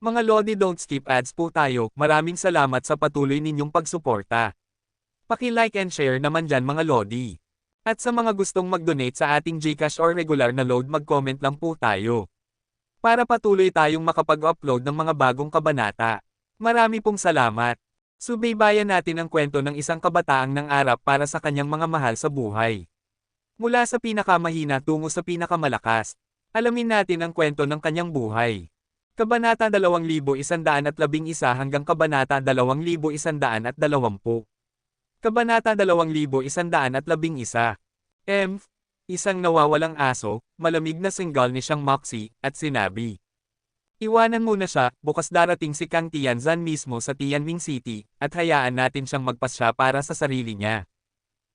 Mga Lodi, don't skip ads po tayo. Maraming salamat sa patuloy ninyong pagsuporta. Paki-like and share naman dyan mga Lodi. At sa mga gustong mag-donate sa ating GCash or regular na load, mag-comment lang po tayo. Para patuloy tayong makapag-upload ng mga bagong kabanata. Marami pong salamat. Subaybayan natin ang kwento ng isang kabataang nangarap para sa kanyang mga mahal sa buhay. Mula sa pinakamahina tungo sa pinakamalakas. Alamin natin ang kwento ng kanyang buhay. Kabanata 2111 hanggang Kabanata 2120. Kabanata 2111. Isang nawawalang aso, malamig na single ni siyang Moxie, at sinabi. Iwanan muna siya, bukas darating si Kang Tianzan mismo sa Tianming City, at hayaan natin siyang magpasya para sa sarili niya.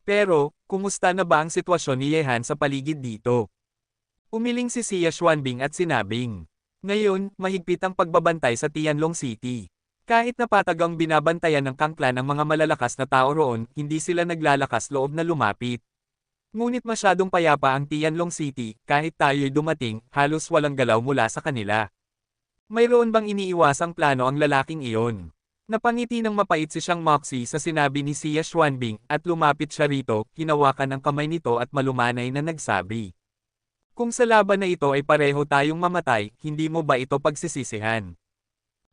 Pero, kumusta na ba ang sitwasyon ni Yehan sa paligid dito? Umiling si Xia Xuanbing at sinabing. Ngayon, mahigpit ang pagbabantay sa Tianlong City. Kahit na patagang binabantayan ng Kang Clan ang mga malalakas na tao roon, hindi sila naglalakas loob na lumapit. Ngunit masyadong payapa ang Tianlong City, kahit tayo'y dumating, halos walang galaw mula sa kanila. Mayroon bang iniiwasang plano ang lalaking iyon? Napangiti ng mapait si Xiang Moxie sa sinabi ni Xia Xuanbing, at lumapit siya rito, hinawakan ang kamay nito at malumanay na nagsabi. Kung sa laban na ito ay pareho tayong mamatay, hindi mo ba ito pagsisisihan?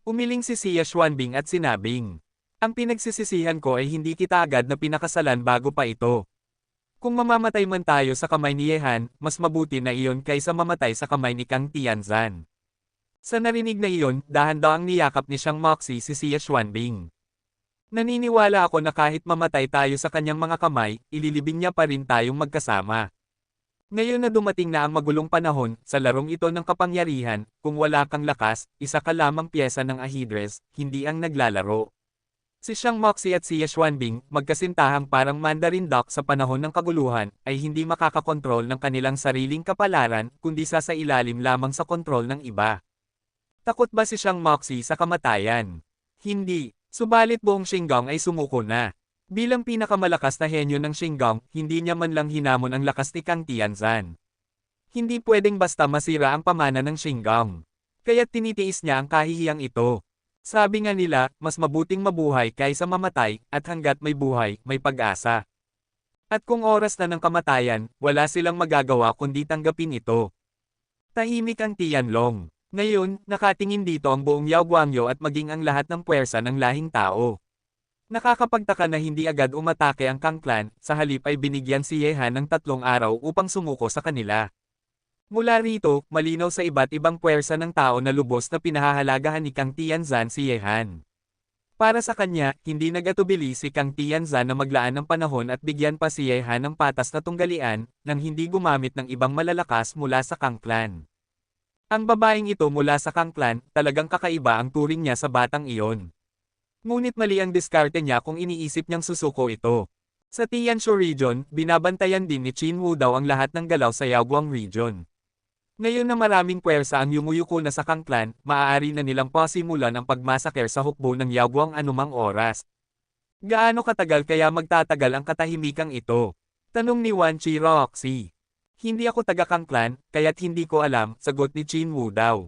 Umiling si Xia Xuanbing at sinabing. Ang pinagsisisihan ko ay hindi kita agad na pinakasalan bago pa ito. Kung mamamatay man tayo sa kamay ni Yehan, mas mabuti na iyon kaysa mamatay sa kamay ni Kang Tianzan. Sa narinig na iyon, dahan-dahang niyakap ni Xiang Moxie si Xia Xuanbing. Naniniwala ako na kahit mamatay tayo sa kanyang mga kamay, ililibing niya pa rin tayong magkasama. Ngayon na dumating na ang magulong panahon, sa larong ito ng kapangyarihan, kung wala kang lakas, isa ka lamang piyesa ng ahidres, hindi ang naglalaro. Si Xiang Moxie at Xia Xuanbing, magkasintahang parang Mandarin Duck sa panahon ng kaguluhan, ay hindi makakakontrol ng kanilang sariling kapalaran, kundi sa ilalim lamang sa kontrol ng iba. Takot ba si Xiang Moxie sa kamatayan? Hindi, subalit buong Shingang ay sumuko na. Bilang pinakamalakas na henyo ng Shingang, hindi niya man lang hinamon ang lakas ni Kang Tianzan. Hindi pwedeng basta masira ang pamana ng Shingang. Kaya't tinitiis niya ang kahihiyang ito. Sabi nga nila, mas mabuting mabuhay kaysa mamatay, at hanggat may buhay, may pag-asa. At kung oras na ng kamatayan, wala silang magagawa kundi tanggapin ito. Tahimik ang Tianlong. Ngayon, nakatingin dito ang buong Yao Guangyo at maging ang lahat ng puwersa ng lahing tao. Nakakapagtaka na hindi agad umatake ang Kang Clan, sa halip ay binigyan si Yehan ng 3 araw upang sumuko sa kanila. Mula rito, malinaw sa iba't ibang puwersa ng tao na lubos na pinahahalagahan ni Kang Tianzan si Yehan. Para sa kanya, hindi nag-atubili si Kang Tianzan na maglaan ng panahon at bigyan pa si Yehan ng patas na tunggalian, nang hindi gumamit ng ibang malalakas mula sa Kang Clan. Ang babaeng ito mula sa Kang Clan, talagang kakaiba ang turing niya sa batang iyon. Ngunit mali ang diskarte niya kung iniisip niyang susuko ito. Sa Tianshu Region, binabantayan din ni Qin Wu daw ang lahat ng galaw sa Yaoguang Region. Ngayon na maraming puwersa ang yumuyuko na sa Kang Clan, maaari na nilang pasimulan ang pagmasaker sa hukbo ng Yaoguang anumang oras. Gaano katagal kaya magtatagal ang katahimikang ito? Tanong ni Wan Chi Roxy. Hindi ako taga Kang Clan, kaya't hindi ko alam, sagot ni Qin Wu daw.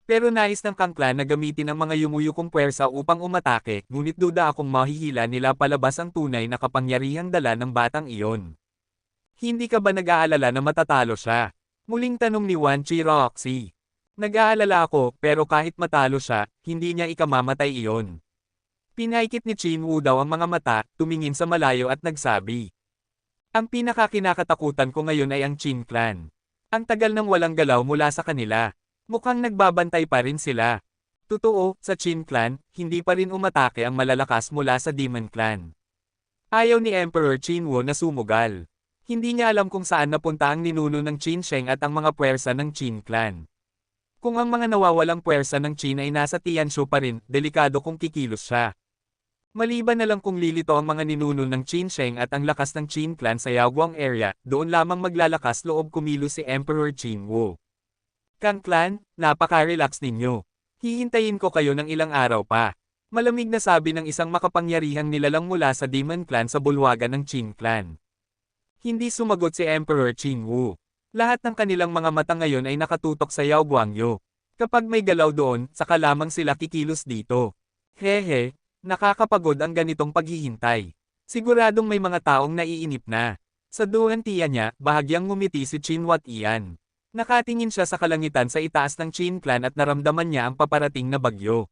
Pero nais ng Kang Clan na gamitin ang mga yumuyukong puwersa upang umatake, ngunit duda akong mahihila nila palabas ang tunay na kapangyarihang dala ng batang iyon. Hindi ka ba nag-aalala na matatalo siya? Muling tanong ni Wan Chi Roxy. Nag-aalala ako, pero kahit matalo siya, hindi niya ikamamatay iyon. Pinaikit ni Qin Wu daw ang mga mata, tumingin sa malayo at nagsabi. Ang pinakakinakatakutan ko ngayon ay ang Qin Clan. Ang tagal nang walang galaw mula sa kanila. Mukhang nagbabantay pa rin sila. Totoo, sa Qin Clan, hindi pa rin umatake ang malalakas mula sa Demon Clan. Ayaw ni Emperor Qin Wu na sumugal. Hindi niya alam kung saan napunta ang ninuno ng Qin Sheng at ang mga puwersa ng Qin Clan. Kung ang mga nawawalang puwersa ng Qin ay nasa Tianshu pa rin, delikado kung kikilos siya. Maliban na lang kung lilito ang mga ninuno ng Qin Sheng at ang lakas ng Qin Clan sa Yaoguang area, doon lamang maglalakas loob kumilos si Emperor Qin Wu. Kang Clan, napaka-relax ninyo. Hihintayin ko kayo ng ilang araw pa. Malamig na sabi ng isang makapangyarihang nilalang mula sa Demon Clan sa bulwagan ng Qin Clan. Hindi sumagot si Emperor Qin Wu. Lahat ng kanilang mga mata ngayon ay nakatutok sa Yao Guangyo. Kapag may galaw doon, saka lamang sila kikilos dito. Hehe, nakakapagod ang ganitong paghihintay. Siguradong may mga taong naiinip na. Sa duhantiya niya, bahagyang ngumiti si Chinwat Ian. Nakatingin siya sa kalangitan sa itaas ng Chin Clan at naramdaman niya ang paparating na bagyo.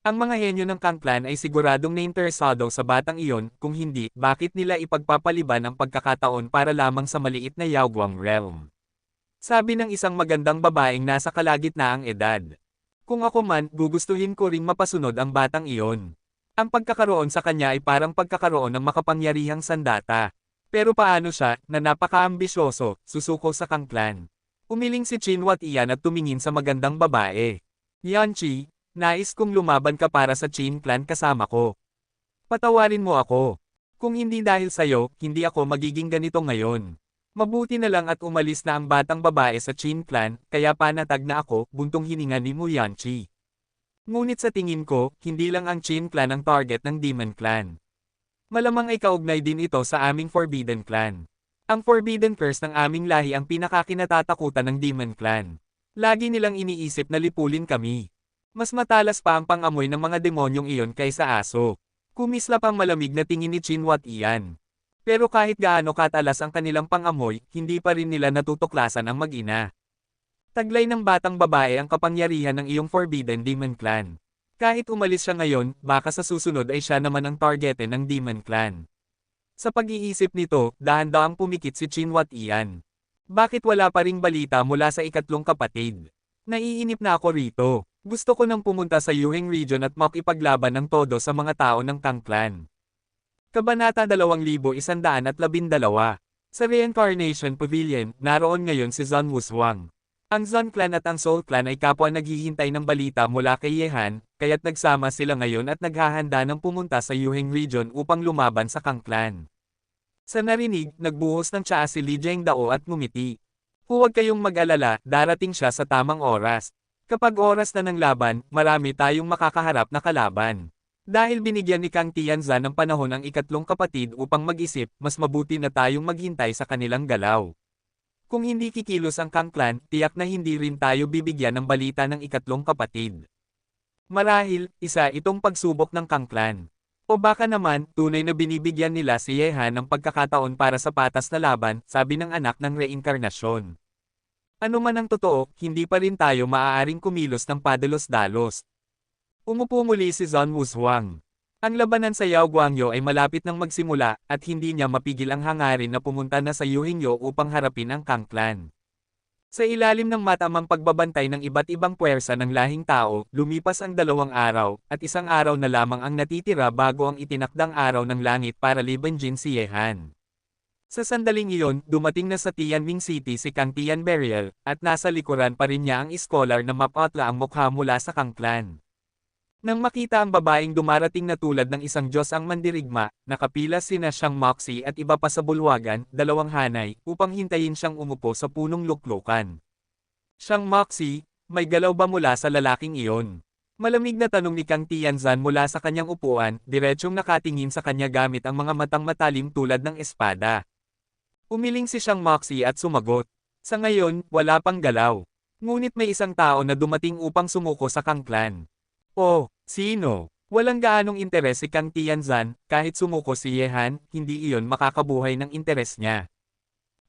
Ang mga henyo ng Kang Clan ay siguradong nainteresado sa batang iyon, kung hindi, bakit nila ipagpapaliban ang pagkakataon para lamang sa maliit na Yaoguang realm. Sabi ng isang magandang babaeng nasa kalagitnaang edad. Kung ako man, gugustuhin ko ring mapasunod ang batang iyon. Ang pagkakaroon sa kanya ay parang pagkakaroon ng makapangyarihang sandata. Pero paano siya, na napaka-ambisyoso, susuko sa Kang Clan? Umiling si Chinwat Ian at tumingin sa magandang babae. Yanchi, nais kong lumaban ka para sa Chin Clan kasama ko. Patawarin mo ako. Kung hindi dahil sa'yo, hindi ako magiging ganito ngayon. Mabuti na lang at umalis na ang batang babae sa Chin Clan, kaya panatag na ako, buntong hininga ni Mu Yanchi. Ngunit sa tingin ko, hindi lang ang Chin Clan ang target ng Demon Clan. Malamang ay kaugnay din ito sa aming Forbidden Clan. Ang Forbidden Curse ng aming lahi ang pinakakinatatakutan ng Demon Clan. Lagi nilang iniisip na lipulin kami. Mas matalas pa ang pangamoy ng mga demonyong iyon kaysa aso. Kumislap ang malamig na tingin ni Chinwat Ian. Pero kahit gaano katalas ang kanilang pangamoy, hindi pa rin nila natutuklasan ang mag-ina. Taglay ng batang babae ang kapangyarihan ng iyong Forbidden Demon Clan. Kahit umalis siya ngayon, baka sa susunod ay siya naman ang targetin ng Demon Clan. Sa pag-iisip nito, dahan-dahang pumikit si Chinwat Ian. Bakit wala pa ring balita mula sa ikatlong kapatid? Naiinip na ako rito. Gusto ko nang pumunta sa Yuheng Region at makipaglaban ng todo sa mga tao ng Kang Clan. Kabanata 2112. Sa Reincarnation Pavilion, naroon ngayon si Zun Wuswang. Ang Zun Clan at ang Soul Clan ay kapwa naghihintay ng balita mula kay Yehan, kaya't nagsama sila ngayon at naghahanda ng pumunta sa Yuheng Region upang lumaban sa Kang Clan. Sa narinig, nagbuhos ng tsaa si Li Jiangdao at ngumiti. Huwag kayong mag-alala, darating siya sa tamang oras. Kapag oras na ng laban, marami tayong makakaharap na kalaban. Dahil binigyan ni Kang Tianzan ng panahon ang ikatlong kapatid upang mag-isip, mas mabuti na tayong maghintay sa kanilang galaw. Kung hindi kikilos ang Kang Clan, tiyak na hindi rin tayo bibigyan ng balita ng ikatlong kapatid. Marahil, isa itong pagsubok ng Kang Clan. O baka naman, tunay na binibigyan nila si Yehan ng pagkakataon para sa patas na laban, sabi ng anak ng reinkarnasyon. Ano man ang totoo, hindi pa rin tayo maaaring kumilos ng padalos-dalos. Umupo muli si Zun Wushuang. Ang labanan sa Yao Guangyo ay malapit nang magsimula, at hindi niya mapigil ang hangarin na pumunta na sa Yuhingyo upang harapin ang Kang Clan. Sa ilalim ng matamang pagbabantay ng iba't ibang puwersa ng lahing tao, lumipas ang 2 araw, at 1 araw na lamang ang natitira bago ang itinakdang araw ng langit para libanjin si Yehan. Sa sandaling iyon, dumating na sa Tianming City si Kang Tian Burial, at nasa likuran pa rin niya ang iskolar na mapatla ang mukha mula sa Kang Clan. Nang makita ang babaeng dumarating na tulad ng isang Diyos ang mandirigma, nakapila sina Xiang Moxie at iba pa sa bulwagan, 2 hanay, upang hintayin siyang umupo sa punong luklukan. Xiang Moxie, may galaw ba mula sa lalaking iyon? Malamig na tanong ni Kang Tianzan mula sa kanyang upuan, diretsyong nakatingin sa kanya gamit ang mga matang matalim tulad ng espada. Umiling si Xiang Moxie at sumagot. Sa ngayon, wala pang galaw. Ngunit may isang tao na dumating upang sumuko sa Kang Clan. Oh, sino? Walang gaanong interes si Kang Tianzan, kahit sumuko si Yehan, hindi iyon makakabuhay ng interes niya.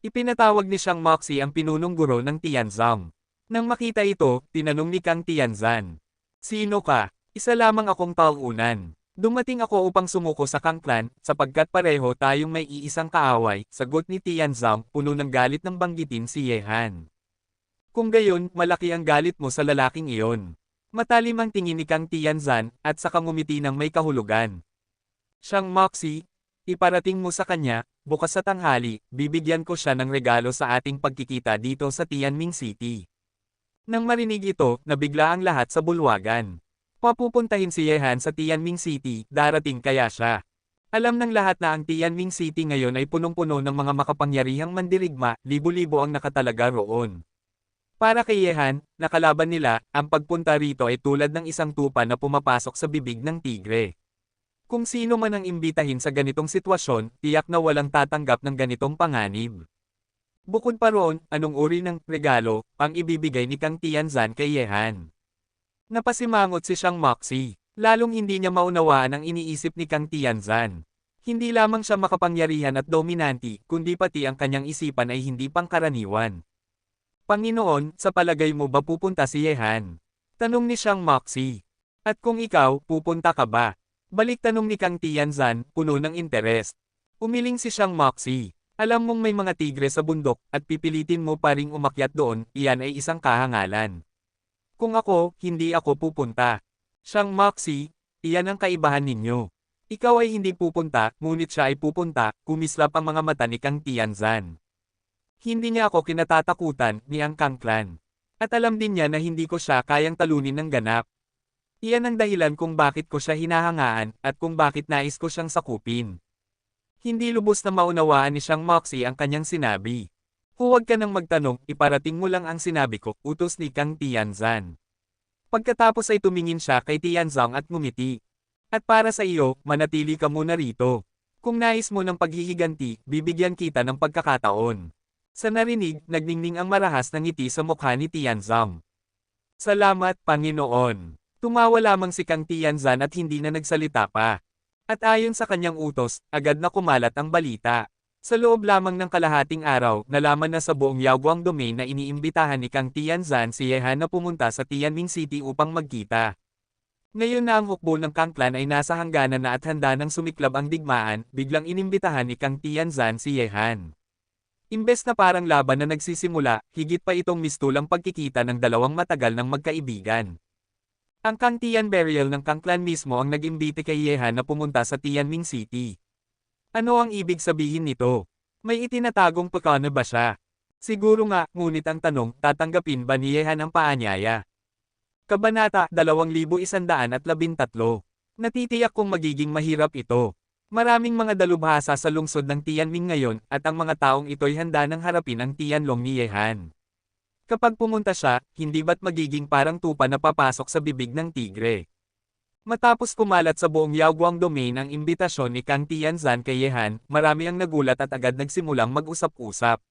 Ipinatawag ni Xiang Moxie ang pinunong guro ng Tianzong. Nang makita ito, tinanong ni Kang Tianzan. Sino ka? Isa lamang akong taunan. Dumating ako upang sumuko sa Kang Clan, sapagkat pareho tayong may iisang kaaway, sagot ni Tianzong, puno ng galit nang banggitin si Yehan. Kung gayon, malaki ang galit mo sa lalaking iyon. Matalim ang tingin ni Kang Tianzan, at saka ngumiti ng may kahulugan. Xiang Moxie, iparating mo sa kanya, bukas sa tanghali, bibigyan ko siya ng regalo sa ating pagkikita dito sa Tianming City. Nang marinig ito, nabigla ang lahat sa bulwagan. Papupuntahin si Yehan sa Tianming City, darating kaya siya. Alam ng lahat na ang Tianming City ngayon ay punong-puno ng mga makapangyarihang mandirigma, libo-libo ang nakatalaga roon. Para kay Yehan, nakalaban nila, ang pagpunta rito ay tulad ng isang tupa na pumapasok sa bibig ng tigre. Kung sino man ang imbitahin sa ganitong sitwasyon, tiyak na walang tatanggap ng ganitong panganib. Bukod pa roon, anong uri ng regalo ang ibibigay ni Kang Tianzan kay Yehan? Napasimangot si Shang Moxie. Lalong hindi niya maunawaan ang iniisip ni Kang Tianzan. Hindi lamang siya makapangyarihan at dominanti, kundi pati ang kanyang isipan ay hindi pangkaraniwan. Panginoon, sa palagay mo ba pupunta si Yehan? Tanong ni Shang Moxie. At kung ikaw, pupunta ka ba? Balik tanong ni Kang Tianzan, puno ng interes. Umiling si Shang Moxie. Alam mong may mga tigre sa bundok, at pipilitin mo pa ring umakyat doon, iyan ay isang kahangalan. Kung ako, hindi ako pupunta. Shang Moxie, iyan ang kaibahan ninyo. Ikaw ay hindi pupunta, ngunit siya ay pupunta, kumislap ang mga mata ni Kang Tianzan. Hindi niya ako kinatatakutan, ni ang Kang Clan. At alam din niya na hindi ko siya kayang talunin ng ganap. Iyan ang dahilan kung bakit ko siya hinahangaan, at kung bakit nais ko siyang sakupin. Hindi lubos na maunawaan ni Shang Moxie ang kanyang sinabi. Huwag ka nang magtanong, iparating mo lang ang sinabi ko, utos ni Kang Tianzan. Pagkatapos ay tumingin siya kay Tianzong at ngumiti. At para sa iyo, manatili ka muna rito. Kung nais mo ng paghihiganti, bibigyan kita ng pagkakataon. Sa narinig, nagningning ang marahas ng ngiti sa mukha ni Tianzong. Salamat, Panginoon. Tumawa lamang si Kang Tianzan at hindi na nagsalita pa. At ayon sa kanyang utos, agad na kumalat ang balita. Sa loob lamang ng kalahating araw, nalaman na sa buong Yaoguang Domain na iniimbitahan ni Kang Tianzan si Yehan na pumunta sa Tianming City upang magkita. Ngayon na ang hukbo ng Kang Clan ay nasa hangganan na at handa nang sumiklab ang digmaan, biglang inimbitahan ni Kang Tianzan si Yehan. Imbes na parang laban na nagsisimula, higit pa itong mistulang pagkikita ng dalawang matagal ng magkaibigan. Ang Kang Tian burial ng Kang Clan mismo ang nag-imbite kay Yehan na pumunta sa Tianming City. Ano ang ibig sabihin nito? May itinatagong pakana ba siya? Siguro nga, ngunit ang tanong, tatanggapin ba ni Yehan ang paanyaya? Kabanata 2113. Natitiyak kong magiging mahirap ito. Maraming mga dalubhasa sa lungsod ng Tianming ngayon, at ang mga taong ito'y handa nang harapin ang Tianlong ni Yehan. Kapag pumunta siya, hindi ba't magiging parang tupa na papasok sa bibig ng tigre? Matapos kumalat sa buong Yaoguang Domain ang imbitasyon ni Kang Tianzan kay Yehan, marami ang nagulat at agad nagsimulang mag-usap-usap.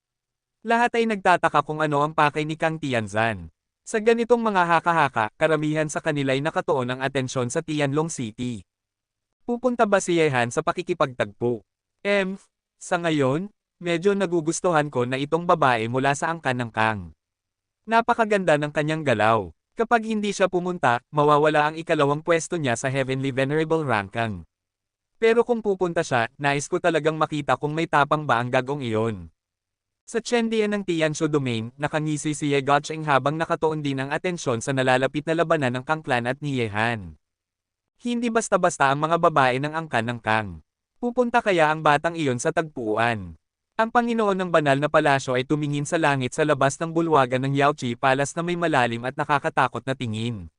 Lahat ay nagtataka kung ano ang pakay ni Kang Tianzan. Sa ganitong mga haka-haka, karamihan sa kanila ay nakatuon ang atensyon sa Tianlong City. Pupunta ba si Yehan sa pakikipagtagpo? Sa ngayon, medyo nagugustuhan ko na itong babae mula sa angkan ng Kang. Napakaganda ng kanyang galaw. Kapag hindi siya pumunta, mawawala ang ikalawang pwesto niya sa Heavenly Venerable Ranking. Pero kung pupunta siya, nais ko talagang makita kung may tapang ba ang gagong iyon. Sa Chendian ng Tianshu Domain, nakangisi si Ye Gotcheng habang nakatuon din ang atensyon sa nalalapit na labanan ng Kang Clan at ni Yehan. Hindi basta-basta ang mga babae ng angkan ng Kang. Pupunta kaya ang batang iyon sa tagpuan. Ang Panginoon ng Banal na Palasyo ay tumingin sa langit sa labas ng bulwagan ng Yaoqi Palace na may malalim at nakakatakot na tingin.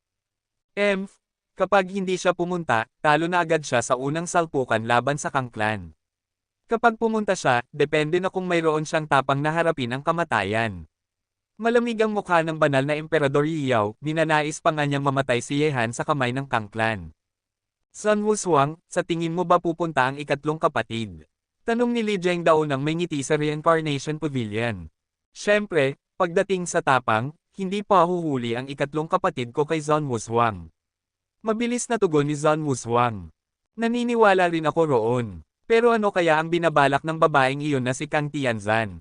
Kapag hindi siya pumunta, talo na agad siya sa unang salpukan laban sa Kang Clan. Kapag pumunta siya, depende na kung mayroon siyang tapang na harapin ang kamatayan. Malamig ang mukha ng banal na Emperador Yiyao, ninanais pa nga niyang mamatay si Yehan sa kamay ng Kang Clan. Sun Wushuang, sa tingin mo ba pupunta ang ikatlong kapatid? Tanong ni Li Zhengdao nang may ngiti sa Reincarnation Pavilion. Siyempre, pagdating sa tapang, hindi pa huhuli ang ikatlong kapatid ko kay Sun Wushuang. Mabilis na tugon ni Sun Wushuang. Naniniwala rin ako roon. Pero ano kaya ang binabalak ng babaeng iyon na si Kang Tianzan?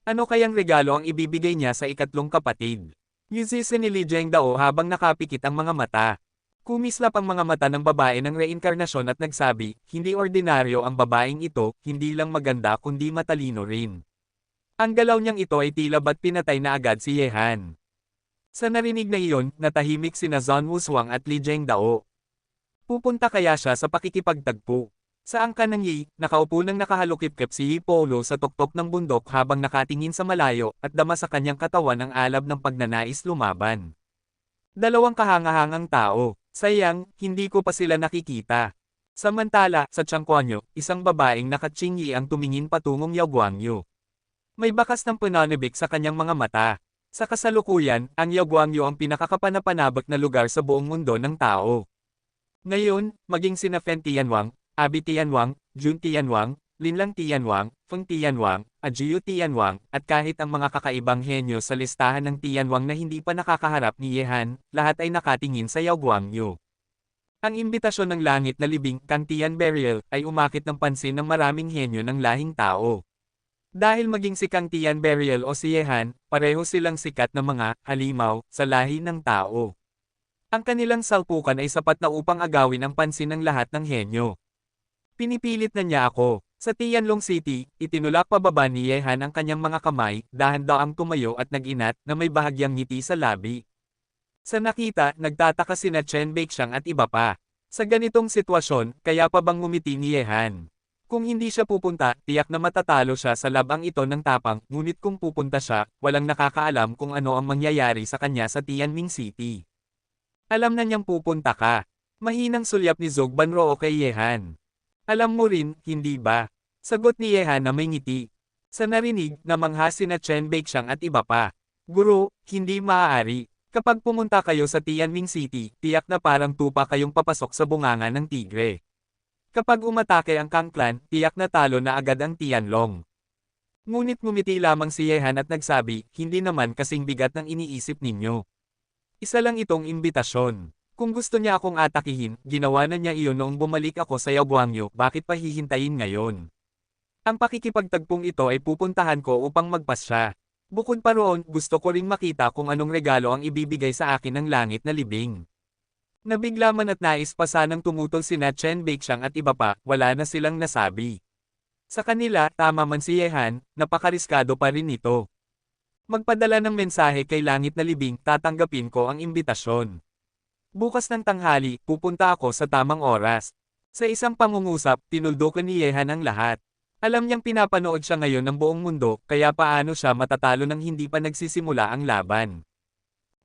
Ano kayang regalo ang ibibigay niya sa ikatlong kapatid? Yuzisi ni Li Zhengdao habang nakapikit ang mga mata. Kumislap ang mga mata ng babae ng reinkarnasyon at nagsabi, hindi ordinaryo ang babaeng ito, hindi lang maganda kundi matalino rin. Ang galaw niyang ito ay tila ba't pinatay na agad si Yehan. Sa narinig na iyon, natahimik sina Sun Wushuang at Li Zhengdao. Pupunta kaya siya sa pakikipagtagpo? Sa angkan ng Yi, nakaupo nang nakahalukip-kip si Yi Polo sa tuktok ng bundok habang nakatingin sa malayo at dama sa kanyang katawan ang alab ng pagnanais lumaban. Dalawang kahangahangang tao. Sayang, hindi ko pa sila nakikita. Samantala, sa Changkuanyo, isang babaeng nakatsingi ang tumingin patungong Yaoguangyo. May bakas ng pananibik sa kanyang mga mata. Sa kasalukuyan, ang Yaoguangyo ang pinakakapanapanabik na lugar sa buong mundo ng tao. Ngayon, maging sina Fen Tianwang, Abi Tianwang, Jun Tianwang, Linlang Tianwang, Feng Tianwang, Ajiu Tianwang, at kahit ang mga kakaibang henyo sa listahan ng Tianwang na hindi pa nakakaharap ni Ye Han, lahat ay nakatingin sa Yao Guangyu. Ang imbitasyon ng langit na libing, Kang Tian Burial, ay umakit ng pansin ng maraming henyo ng lahing tao. Dahil maging si Kang Tian Burial o si Ye Han, pareho silang sikat na mga halimaw sa lahi ng tao. Ang kanilang salpukan ay sapat na upang agawin ang pansin ng lahat ng henyo. Pinipilit na niya ako. Sa Tianlong City, itinulak pababa ni Ye Han ang kanyang mga kamay, dahan-daang tumayo at nag-inat na may bahagyang ngiti sa labi. Sa nakita, nagtataka sina Chen Baixiang at iba pa. Sa ganitong sitwasyon, kaya pa bang ngumiti ni Ye Han? Kung hindi siya pupunta, tiyak na matatalo siya sa labang ito ng tapang, ngunit kung pupunta siya, walang nakakaalam kung ano ang mangyayari sa kanya sa Tianming City. Alam na niyang pupunta ka. Mahinang sulyap ni Zhou Banroo kay Ye Han. Alam mo rin, hindi ba? Sagot ni Ye Han na may ngiti. Sa narinig, namangha sina Chen Baixiang at iba pa. Guro, hindi maaari. Kapag pumunta kayo sa Tianming City, tiyak na parang tupa kayong papasok sa bunganga ng tigre. Kapag umatake ang Kang Clan, tiyak na talo na agad ang Tianlong. Ngunit ngumiti lamang si Ye Han at nagsabi, hindi naman kasing bigat ng iniisip ninyo. Isa lang itong imbitasyon. Kung gusto niya akong atakihin, ginawa na niya iyon noong bumalik ako sa Yao Guangyu, bakit pa hihintayin ngayon? Ang pakikipagtagpong ito ay pupuntahan ko upang magpasya. Bukod pa roon, gusto ko ring makita kung anong regalo ang ibibigay sa akin ng langit na libing. Nabigla man at nais pa sanang tumutol sina Chen Baixiang at iba pa, wala na silang nasabi. Sa kanila, tama man si Ye Han, napakariskado pa rin ito. Magpadala ng mensahe kay langit na libing, tatanggapin ko ang imbitasyon. Bukas ng tanghali, pupunta ako sa tamang oras. Sa isang pangungusap, tinuldukan ni Ye Han ang lahat. Alam niyang pinapanood siya ngayon ng buong mundo, kaya paano siya matatalo nang hindi pa nagsisimula ang laban.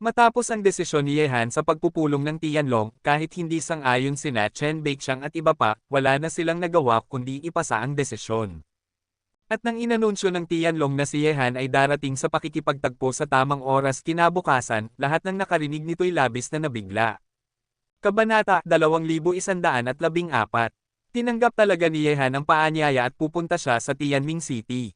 Matapos ang desisyon ni Ye Han sa pagpupulong ng Tianlong, kahit hindi sang-ayon sina Chen Baixiang at iba pa, wala na silang nagawa kundi ipasa ang desisyon. At nang inanunsyo ng Tianlong na si Ye Han ay darating sa pakikipagtagpo sa tamang oras kinabukasan, lahat ng nakarinig nito'y labis na nabigla. Kabanata 2114. Tinanggap talaga ni Ye Han ang paanyaya at pupunta siya sa Tianming City.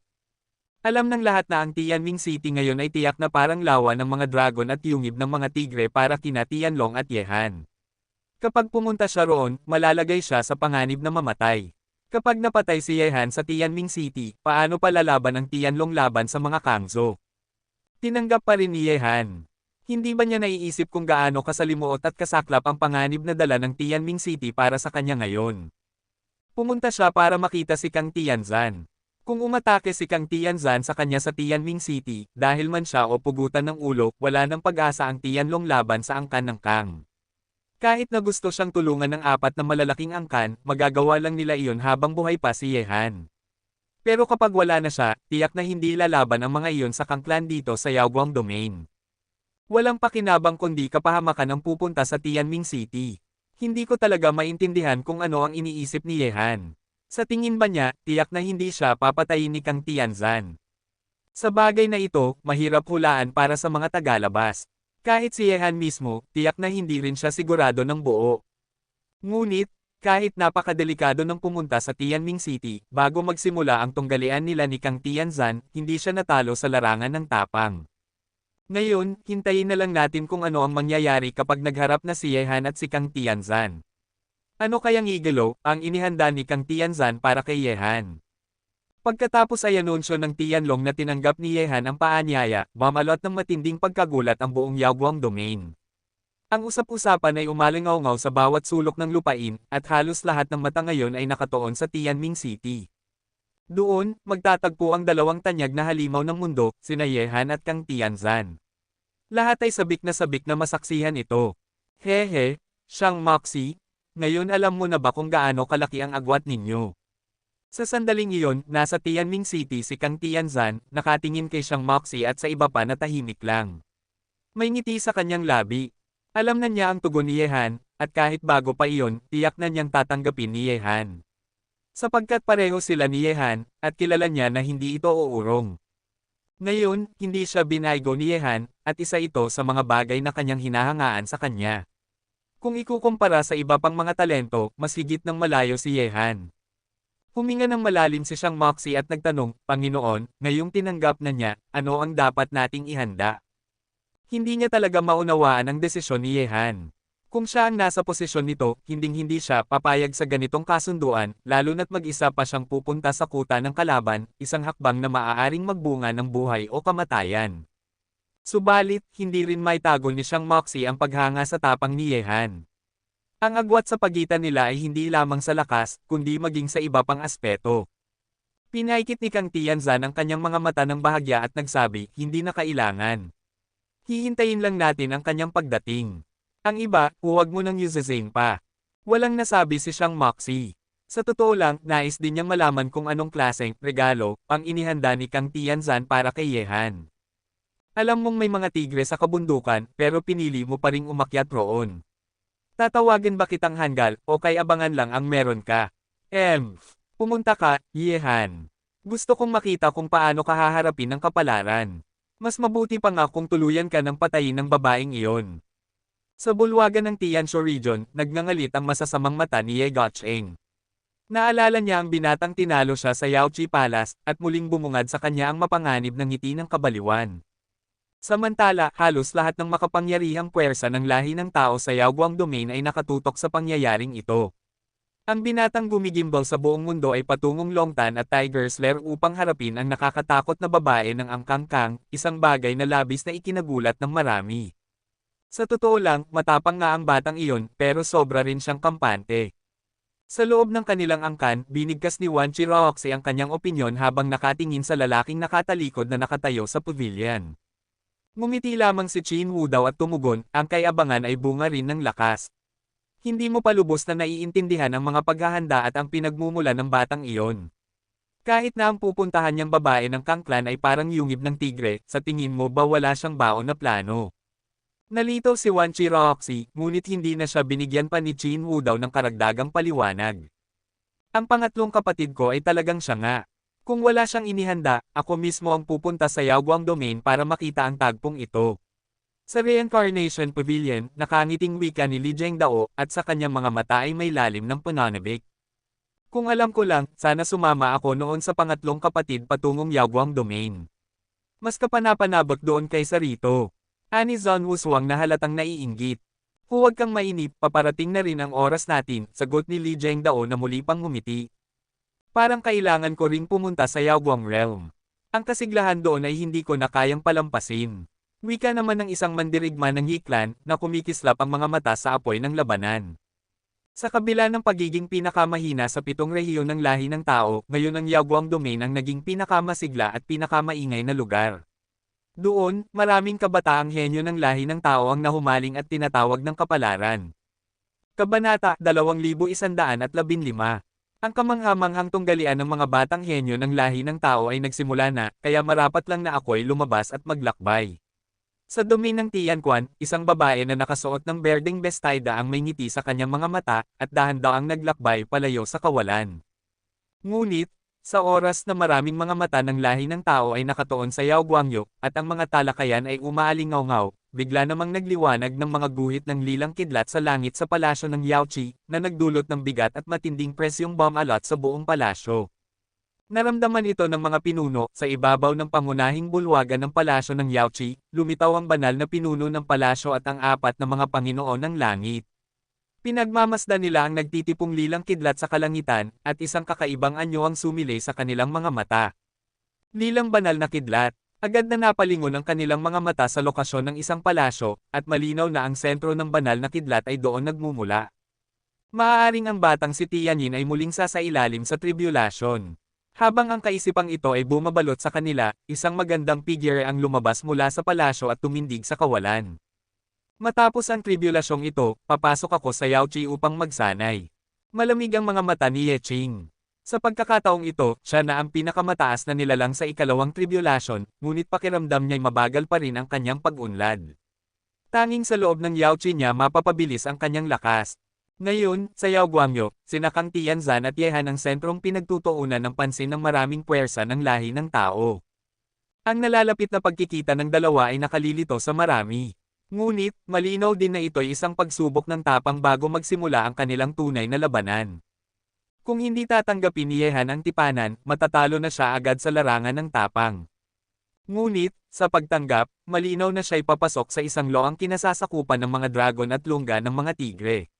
Alam ng lahat na ang Tianming City ngayon ay tiyak na parang lawa ng mga dragon at yungib ng mga tigre para kina Tianlong at Ye Han. Kapag pumunta siya roon, malalagay siya sa panganib na mamatay. Kapag napatay si Ye Han sa Tianming City, paano palalaban ang Tianlong laban sa mga Kangzo? Tinanggap pa rin ni Ye Han. Hindi ba niya naiisip kung gaano kasalimuot at kasaklap ang panganib na dala ng Tianming City para sa kanya ngayon? Pumunta siya para makita si Kang Tianzan. Kung umatake si Kang Tianzan sa kanya sa Tianming City, dahil man siya o pugutan ng ulo, wala ng pag-asa ang Tianlong laban sa angkan ng Kang. Kahit na gusto siyang tulungan ng apat na malalaking angkan, magagawa lang nila iyon habang buhay pa si Ye Han. Pero kapag wala na siya, tiyak na hindi lalaban ang mga iyon sa Kang Clan dito sa Yaoguang Domain. Walang pakinabang kundi kapahamakan ang pupunta sa Tianming City. Hindi ko talaga maintindihan kung ano ang iniisip ni Ye Han. Sa tingin ba niya, tiyak na hindi siya papatayin ni Kang Tianzan. Sa bagay na ito, mahirap hulaan para sa mga tagalabas. Kahit si Ye Han mismo, tiyak na hindi rin siya sigurado ng buo. Ngunit, kahit napakadelikado ng pumunta sa Tianming City, bago magsimula ang tunggalian nila ni Kang Tianzan, hindi siya natalo sa larangan ng tapang. Ngayon, hintayin na lang natin kung ano ang mangyayari kapag nagharap na si Ye Han at si Kang Tianzan. Ano kayang igalo ang inihanda ni Kang Tianzan para kay Ye Han? Pagkatapos ay anunsyo ng Tianlong na tinanggap ni Ye Han ang paanyaya, mamalot ng matinding pagkagulat ang buong Yaoguang Domain. Ang usap-usapan ay umalingaw-ngaw sa bawat sulok ng lupain, at halos lahat ng mata ngayon ay nakatuon sa Tianming City. Doon, magtatagpo ang dalawang tanyag na halimaw ng mundo, sina Ye Han at Kang Tianzan. Lahat ay sabik na masaksihan ito. Hehe, Shang Moxie, ngayon alam mo na ba kung gaano kalaki ang agwat ninyo? Sa sandaling iyon, nasa Tianming City si Kang Tianzan, nakatingin kay Shang Moxie at sa iba pa na tahimik lang. May ngiti sa kanyang labi. Alam na niya ang tugon ni Ye Han, at kahit bago pa iyon, tiyak na niyang tatanggapin ni Ye Han. Sapagkat pareho sila ni Ye Han, at kilala niya na hindi ito uurong. Ngayon, hindi siya binaygo ni Ye Han, at isa ito sa mga bagay na kanyang hinahangaan sa kanya. Kung ikukumpara sa iba pang mga talento, mas higit ng malayo si Ye Han. Huminga ng malalim si Siyang Moxie at nagtanong, Panginoon, ngayong tinanggap na niya, ano ang dapat nating ihanda? Hindi niya talaga maunawaan ang desisyon ni Yehan. Kung siya ang nasa posisyon nito, hinding-hindi siya papayag sa ganitong kasunduan, lalo na't mag-isa pa siyang pupunta sa kuta ng kalaban, isang hakbang na maaaring magbunga ng buhay o kamatayan. Subalit, hindi rin maitago ni Siyang Moxie ang paghanga sa tapang ni Yehan. Ang agwat sa pagitan nila ay hindi lamang sa lakas, kundi maging sa iba pang aspeto. Pinaikit ni Kang Tianzan ang kanyang mga mata ng bahagya at nagsabi, hindi na kailangan. Hihintayin lang natin ang kanyang pagdating. Ang iba, huwag mo nang yuzazain pa. Walang nasabi si Siyang Moxie. Sa totoo lang, nais din niyang malaman kung anong klaseng regalo ang inihanda ni Kang Tianzan para kay Yehan. Alam mong may mga tigre sa kabundukan, pero pinili mo pa ring umakyat roon. Tatawagin ba kitang Hangul, o kay abangan lang ang meron ka? Pumunta ka, Yehan. Gusto kong makita kung paano ka haharapin ang kapalaran. Mas mabuti pa nga kung tuluyan ka ng patayin ng babaeng iyon. Sa bulwagan ng Tianshu Region, nagngangalit ang masasamang mata ni Ye Gotcheng. Naalala niya ang binatang tinalo siya sa Yaochi Palace, at muling bumungad sa kanya ang mapanganib ng ngiti ng kabaliwan. Samantala, halos lahat ng makapangyarihang puwersa ng lahi ng tao sa Yaoguang Domain ay nakatutok sa pangyayaring ito. Ang binatang gumigimbal sa buong mundo ay patungong Longtan at Tiger's Lair upang harapin ang nakakatakot na babae ng Angkang Kang, isang bagay na labis na ikinagulat ng marami. Sa totoo lang, matapang nga ang batang iyon, pero sobra rin siyang kampante. Sa loob ng kanilang angkan, binigkas ni Wan Qiroxi ang kanyang opinyon habang nakatingin sa lalaking nakatalikod na nakatayo sa pavilion. Ngumiti lamang si Qin Wu daw at tumugon, ang kay-abangan ay bunga rin ng lakas. Hindi mo pa lubos na naiintindihan ang mga paghahanda at ang pinagmumula ng batang iyon. Kahit na ang pupuntahan niyang babae ng Kang Clan ay parang yungib ng tigre, sa tingin mo ba wala siyang baon na plano? Nalito si Wan Qiroxi, ngunit hindi na siya binigyan pa ni Qin Wu daw ng karagdagang paliwanag. Ang pangatlong kapatid ko ay talagang siya nga. Kung wala siyang inihanda, ako mismo ang pupunta sa Yaoguang Domain para makita ang tagpong ito. Sa Reincarnation Pavilion, nakangiting wika ni Li Zhengdao, at sa kanyang mga mata ay may lalim ng pananabik. Kung alam ko lang, sana sumama ako noon sa pangatlong kapatid patungong Yaoguang Domain. Mas kapanapanabot doon kaysa rito. Ani Zon Wuswang na halatang naiinggit. Huwag kang mainip, paparating na rin ang oras natin, sagot ni Li Zhengdao na muli pang ngumiti. Parang kailangan ko ring pumunta sa Yaoguang Realm. Ang kasiglahan doon ay hindi ko na kayang palampasin. Wika naman ng isang mandirigma ng Yi Clan na kumikislap ang mga mata sa apoy ng labanan. Sa kabila ng pagiging pinakamahina sa 7 rehiyon ng lahi ng tao, ngayon ang Yaoguang Domain ang naging pinakamasigla at pinakamaingay na lugar. Doon, maraming kabataang henyo ng lahi ng tao ang nahumaling at tinatawag ng kapalaran. Kabanata 2115. Ang kamanghamanghang tunggalian ng mga batang henyo ng lahi ng tao ay nagsimula na, kaya marapat lang na ako'y lumabas at maglakbay. Sa domain ng Tianquan, isang babae na nakasuot ng berdeng bestida ang may ngiti sa kanyang mga mata, at dahan-daang naglakbay palayo sa kawalan. Ngunit, sa oras na maraming mga mata ng lahi ng tao ay nakatuon sa Yaoguangyo, at ang mga talakayan ay umaalingaw-ngaw, bigla namang nagliwanag ng mga guhit ng lilang kidlat sa langit sa palasyo ng Yaoqi, na nagdulot ng bigat at matinding presyong bomb-alot sa buong palasyo. Naramdaman ito ng mga pinuno, sa ibabaw ng pangunahing bulwagan ng palasyo ng Yaoqi, lumitaw ang banal na pinuno ng palasyo at ang 4 na mga Panginoon ng langit. Pinagmamasdan nila ang nagtitipong lilang kidlat sa kalangitan, at isang kakaibang anyo ang sumilay sa kanilang mga mata. Lilang banal na kidlat. Agad na napalingon ang kanilang mga mata sa lokasyon ng isang palasyo, at malinaw na ang sentro ng banal na kidlat ay doon nagmumula. Maaaring ang batang si Tianyin ay muling sasailalim sa tribulasyon. Habang ang kaisipang ito ay bumabalot sa kanila, isang magandang figure ang lumabas mula sa palasyo at tumindig sa kawalan. Matapos ang tribulasyong ito, papasok ako sa Yaoqi upang magsanay. Malamig ang mga mata ni Ye Qing. Sa pagkakataong ito, siya na ang pinakamataas na nilalang sa ikalawang tribulasyon, ngunit pakiramdam niya'y mabagal pa rin ang kanyang pag-unlad. Tanging sa loob ng Yaoqi niya mapapabilis ang kanyang lakas. Ngayon, sa Yaoguangyo, sina Kang Tianzan at Yehan ang sentrong pinagtutuunan ng pansin ng maraming puwersa ng lahi ng tao. Ang nalalapit na pagkikita ng dalawa ay nakalilito sa marami. Ngunit, malinaw din na ito'y isang pagsubok ng tapang bago magsimula ang kanilang tunay na labanan. Kung hindi tatanggapin ni Yehan ang tipanan, matatalo na siya agad sa larangan ng tapang. Ngunit, sa pagtanggap, malinaw na siya'y papasok sa isang loang kinasasakupan ng mga dragon at lungga ng mga tigre.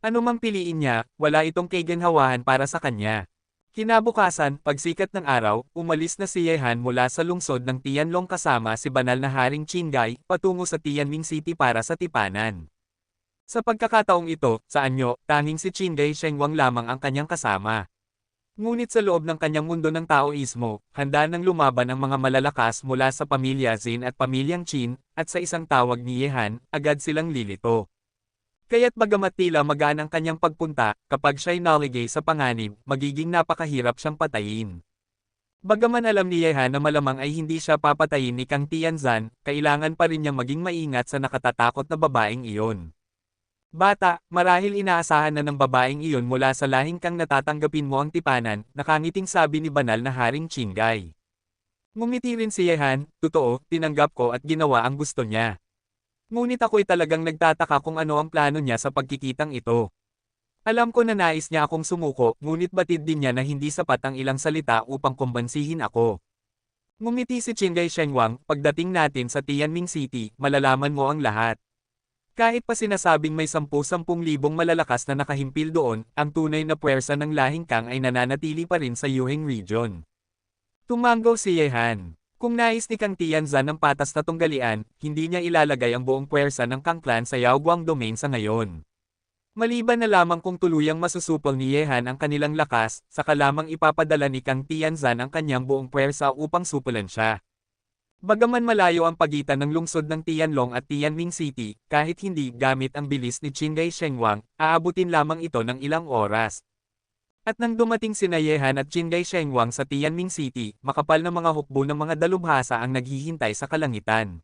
Ano mang piliin niya, wala itong kaginhawahan para sa kanya. Kinabukasan, pagsikat ng araw, umalis na si Yehan mula sa lungsod ng Tianlong kasama si banal na Haring Qinghai, patungo sa Tianming City para sa tipanan. Sa pagkakataong ito, sa anyo, tanging si Qinghai Shengwang lamang ang kanyang kasama. Ngunit sa loob ng kanyang mundo ng Taoismo, handa nang lumaban ang mga malalakas mula sa pamilya Zin at pamilyang Qin, at sa isang tawag ni Yehan, agad silang lilito. Kaya't bagamat tila magaan ang kanyang pagpunta, kapag siya'y naligay sa panganib, magiging napakahirap siyang patayin. Bagaman alam ni Yehan na malamang ay hindi siya papatayin ni Kang Tianzan, kailangan pa rin niyang maging maingat sa nakatatakot na babaeng iyon. Bata, marahil inaasahan na ng babaeng iyon mula sa lahing Kang natatanggapin mo ang tipanan, nakangiting sabi ni banal na Haring Qinghai. Ngumiti rin si Yehan, totoo, tinanggap ko at ginawa ang gusto niya. Ngunit ako'y talagang nagtataka kung ano ang plano niya sa pagkikitang ito. Alam ko na nais niya akong sumuko, ngunit batid din niya na hindi sapat ang ilang salita upang kumbansihin ako. Ngumiti si Qinghai Shengwang, pagdating natin sa Tianming City, malalaman mo ang lahat. Kahit pa sinasabing may 10,000 malalakas na nakahimpil doon, ang tunay na puwersa ng lahing Kang ay nananatili pa rin sa Yuheng Region. Tumango si Yehan. Kung nais ni Kang Tianzan ng patas na tunggalian, hindi niya ilalagay ang buong puwersa ng Kang Clan sa Yaoguang Domain sa ngayon. Maliban na lamang kung tuluyang masusupol ni Yehan ang kanilang lakas, saka lamang ipapadala ni Kang Tianzan ang kanyang buong puwersa upang supulan siya. Bagaman malayo ang pagitan ng lungsod ng Tianlong at Tianming City, kahit hindi gamit ang bilis ni Qinghai Shengwang, aabutin lamang ito ng ilang oras. At nang dumating sina Yehan at Qinghai Shengwang sa Tianming City, makapal na mga hukbo ng mga dalubhasa ang naghihintay sa kalangitan.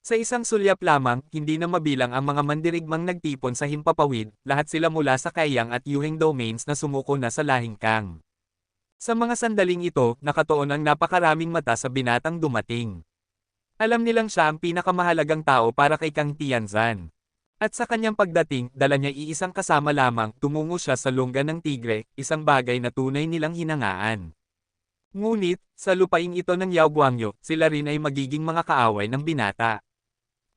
Sa isang sulyap lamang, hindi na mabilang ang mga mandirigmang nagtipon sa himpapawid, lahat sila mula sa Kaiyang at Yuheng domains na sumuko na sa lahing Kang. Sa mga sandaling ito, nakatuon ang napakaraming mata sa binatang dumating. Alam nilang siya ang pinakamahalagang tao para kay Kang Tianzan. At sa kanyang pagdating, dala niya iisang kasama lamang, tumungo siya sa lungga ng tigre, isang bagay na tunay nilang hinangaan. Ngunit, sa lupaing ito ng Yaoguangyo, sila rin ay magiging mga kaaway ng binata.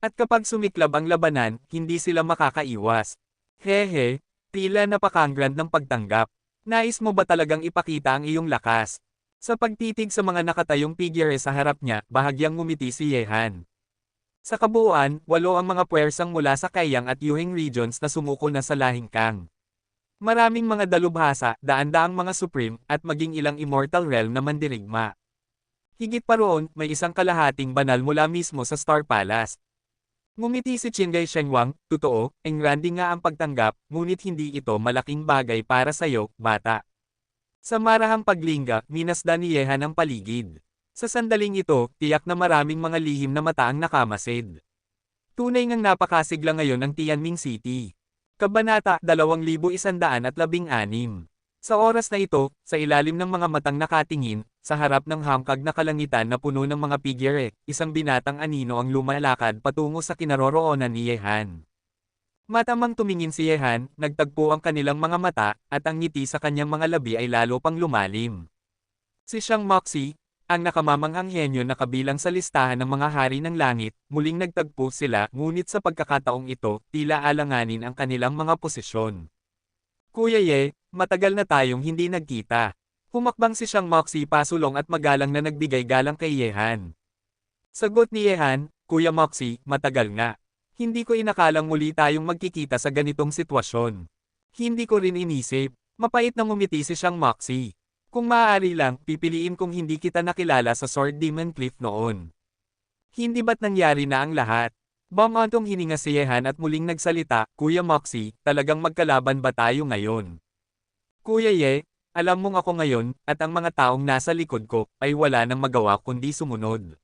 At kapag sumiklab ang labanan, hindi sila makakaiwas. Hehe, tila napakangrand ng pagtanggap. Nais mo ba talagang ipakita ang iyong lakas? Sa pagtitig sa mga nakatayong figure sa harap niya, bahagyang ngumiti si Yehan. Sa kabuuan, 8 ang mga puwersang mula sa Kaiyang at Yuheng regions na sumuko na sa lahing Kang. Maraming mga dalubhasa, daan-daang mga supreme, at maging ilang immortal realm na mandirigma. Higit pa roon, may isang kalahating banal mula mismo sa Star Palace. Ngumiti si Qinghai Shengwang, totoo, engranding nga ang pagtanggap, ngunit hindi ito malaking bagay para sa'yo, bata. Sa marahang paglingga, minasdan ni Yehan ang paligid. Sa sandaling ito, tiyak na maraming mga lihim na mata ang nakamasid. Tunay ngang napakasigla ngayon ng Tianming City. Kabanata 2116. Sa oras na ito, sa ilalim ng mga matang nakatingin, sa harap ng hangkag na kalangitan na puno ng mga figure, isang binatang anino ang lumalakad patungo sa kinaroroonan ni Yehan. Matamang tumingin si Yehan, nagtagpo ang kanilang mga mata, at ang ngiti sa kanyang mga labi ay lalo pang lumalim. Si Xiang Moxi, ang nakamamanghang henyo na kabilang sa listahan ng mga hari ng langit, muling nagtagpo sila, ngunit sa pagkakataong ito, tila alanganin ang kanilang mga posisyon. Kuya Ye, matagal na tayong hindi nagkita. Humakbang si Xiang Moxi pasulong at magalang na nagbigay galang kay Yehan. Sagot ni Yehan, Kuya Moxi, matagal nga. Hindi ko inakalang muli tayong magkikita sa ganitong sitwasyon. Hindi ko rin inisip. Mapait na ngumiti si Xiang Moxi. Kung maaari lang, pipiliin kong hindi kita nakilala sa Sword Demon Cliff noon. Hindi ba't nangyari na ang lahat? Bumantong hininga si Yehan at muling nagsalita, Kuya Moxi, talagang magkalaban ba tayo ngayon? Kuya Ye, alam mong ako ngayon, at ang mga taong nasa likod ko, ay wala nang magawa kundi sumunod.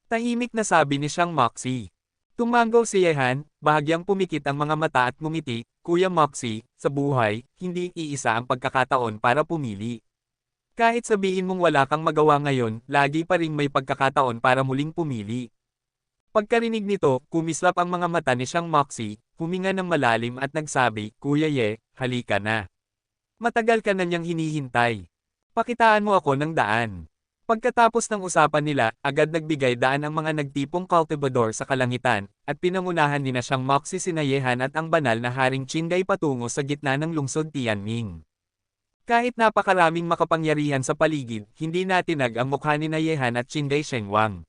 Tahimik na sabi ni Xiang Moxi. Tumango si Yehan, bahagyang pumikit ang mga mata at ngumiti, Kuya Moxi, sa buhay, hindi iisa ang pagkakataon para pumili. Kahit sabihin mong wala kang magawa ngayon, lagi pa ring may pagkakataon para muling pumili. Pagkarinig nito, kumislap ang mga mata ni Xiang Moxi, huminga ng malalim at nagsabi, Kuya Ye, halika na. Matagal ka na niyang hinihintay. Pakitaan mo ako ng daan. Pagkatapos ng usapan nila, agad nagbigay daan ang mga nagtipong kultibador sa kalangitan, at pinangunahan nina siyang Moxie Sinayehan at ang banal na Haring Qinggai patungo sa gitna ng lungsod Tianming. Kahit napakaraming makapangyarihan sa paligid, hindi natinag ang mukha ni Nayehan at Qinggai Shengwang.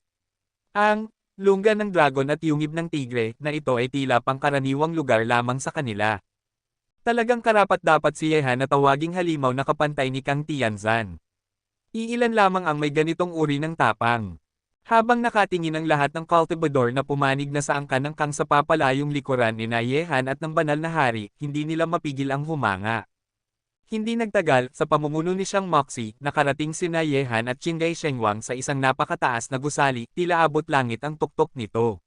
Ang lungga ng dragon at yungib ng tigre na ito ay tila pangkaraniwang lugar lamang sa kanila. Talagang karapat-dapat si Yehan na tawaging halimaw na kapantay ni Kang Tianzan. Iilan lamang ang may ganitong uri ng tapang. Habang nakatingin ang lahat ng kultibador na pumanig na sa angkan ng Kang sa papalayong likuran ni Nayehan at ng banal na hari, hindi nila mapigil ang humanga. Hindi nagtagal, sa pamumuno ni Xiang Moxie, nakarating si Nayehan at Qinggai Shengwang sa isang napakataas na gusali, tila abot langit ang tuktok nito.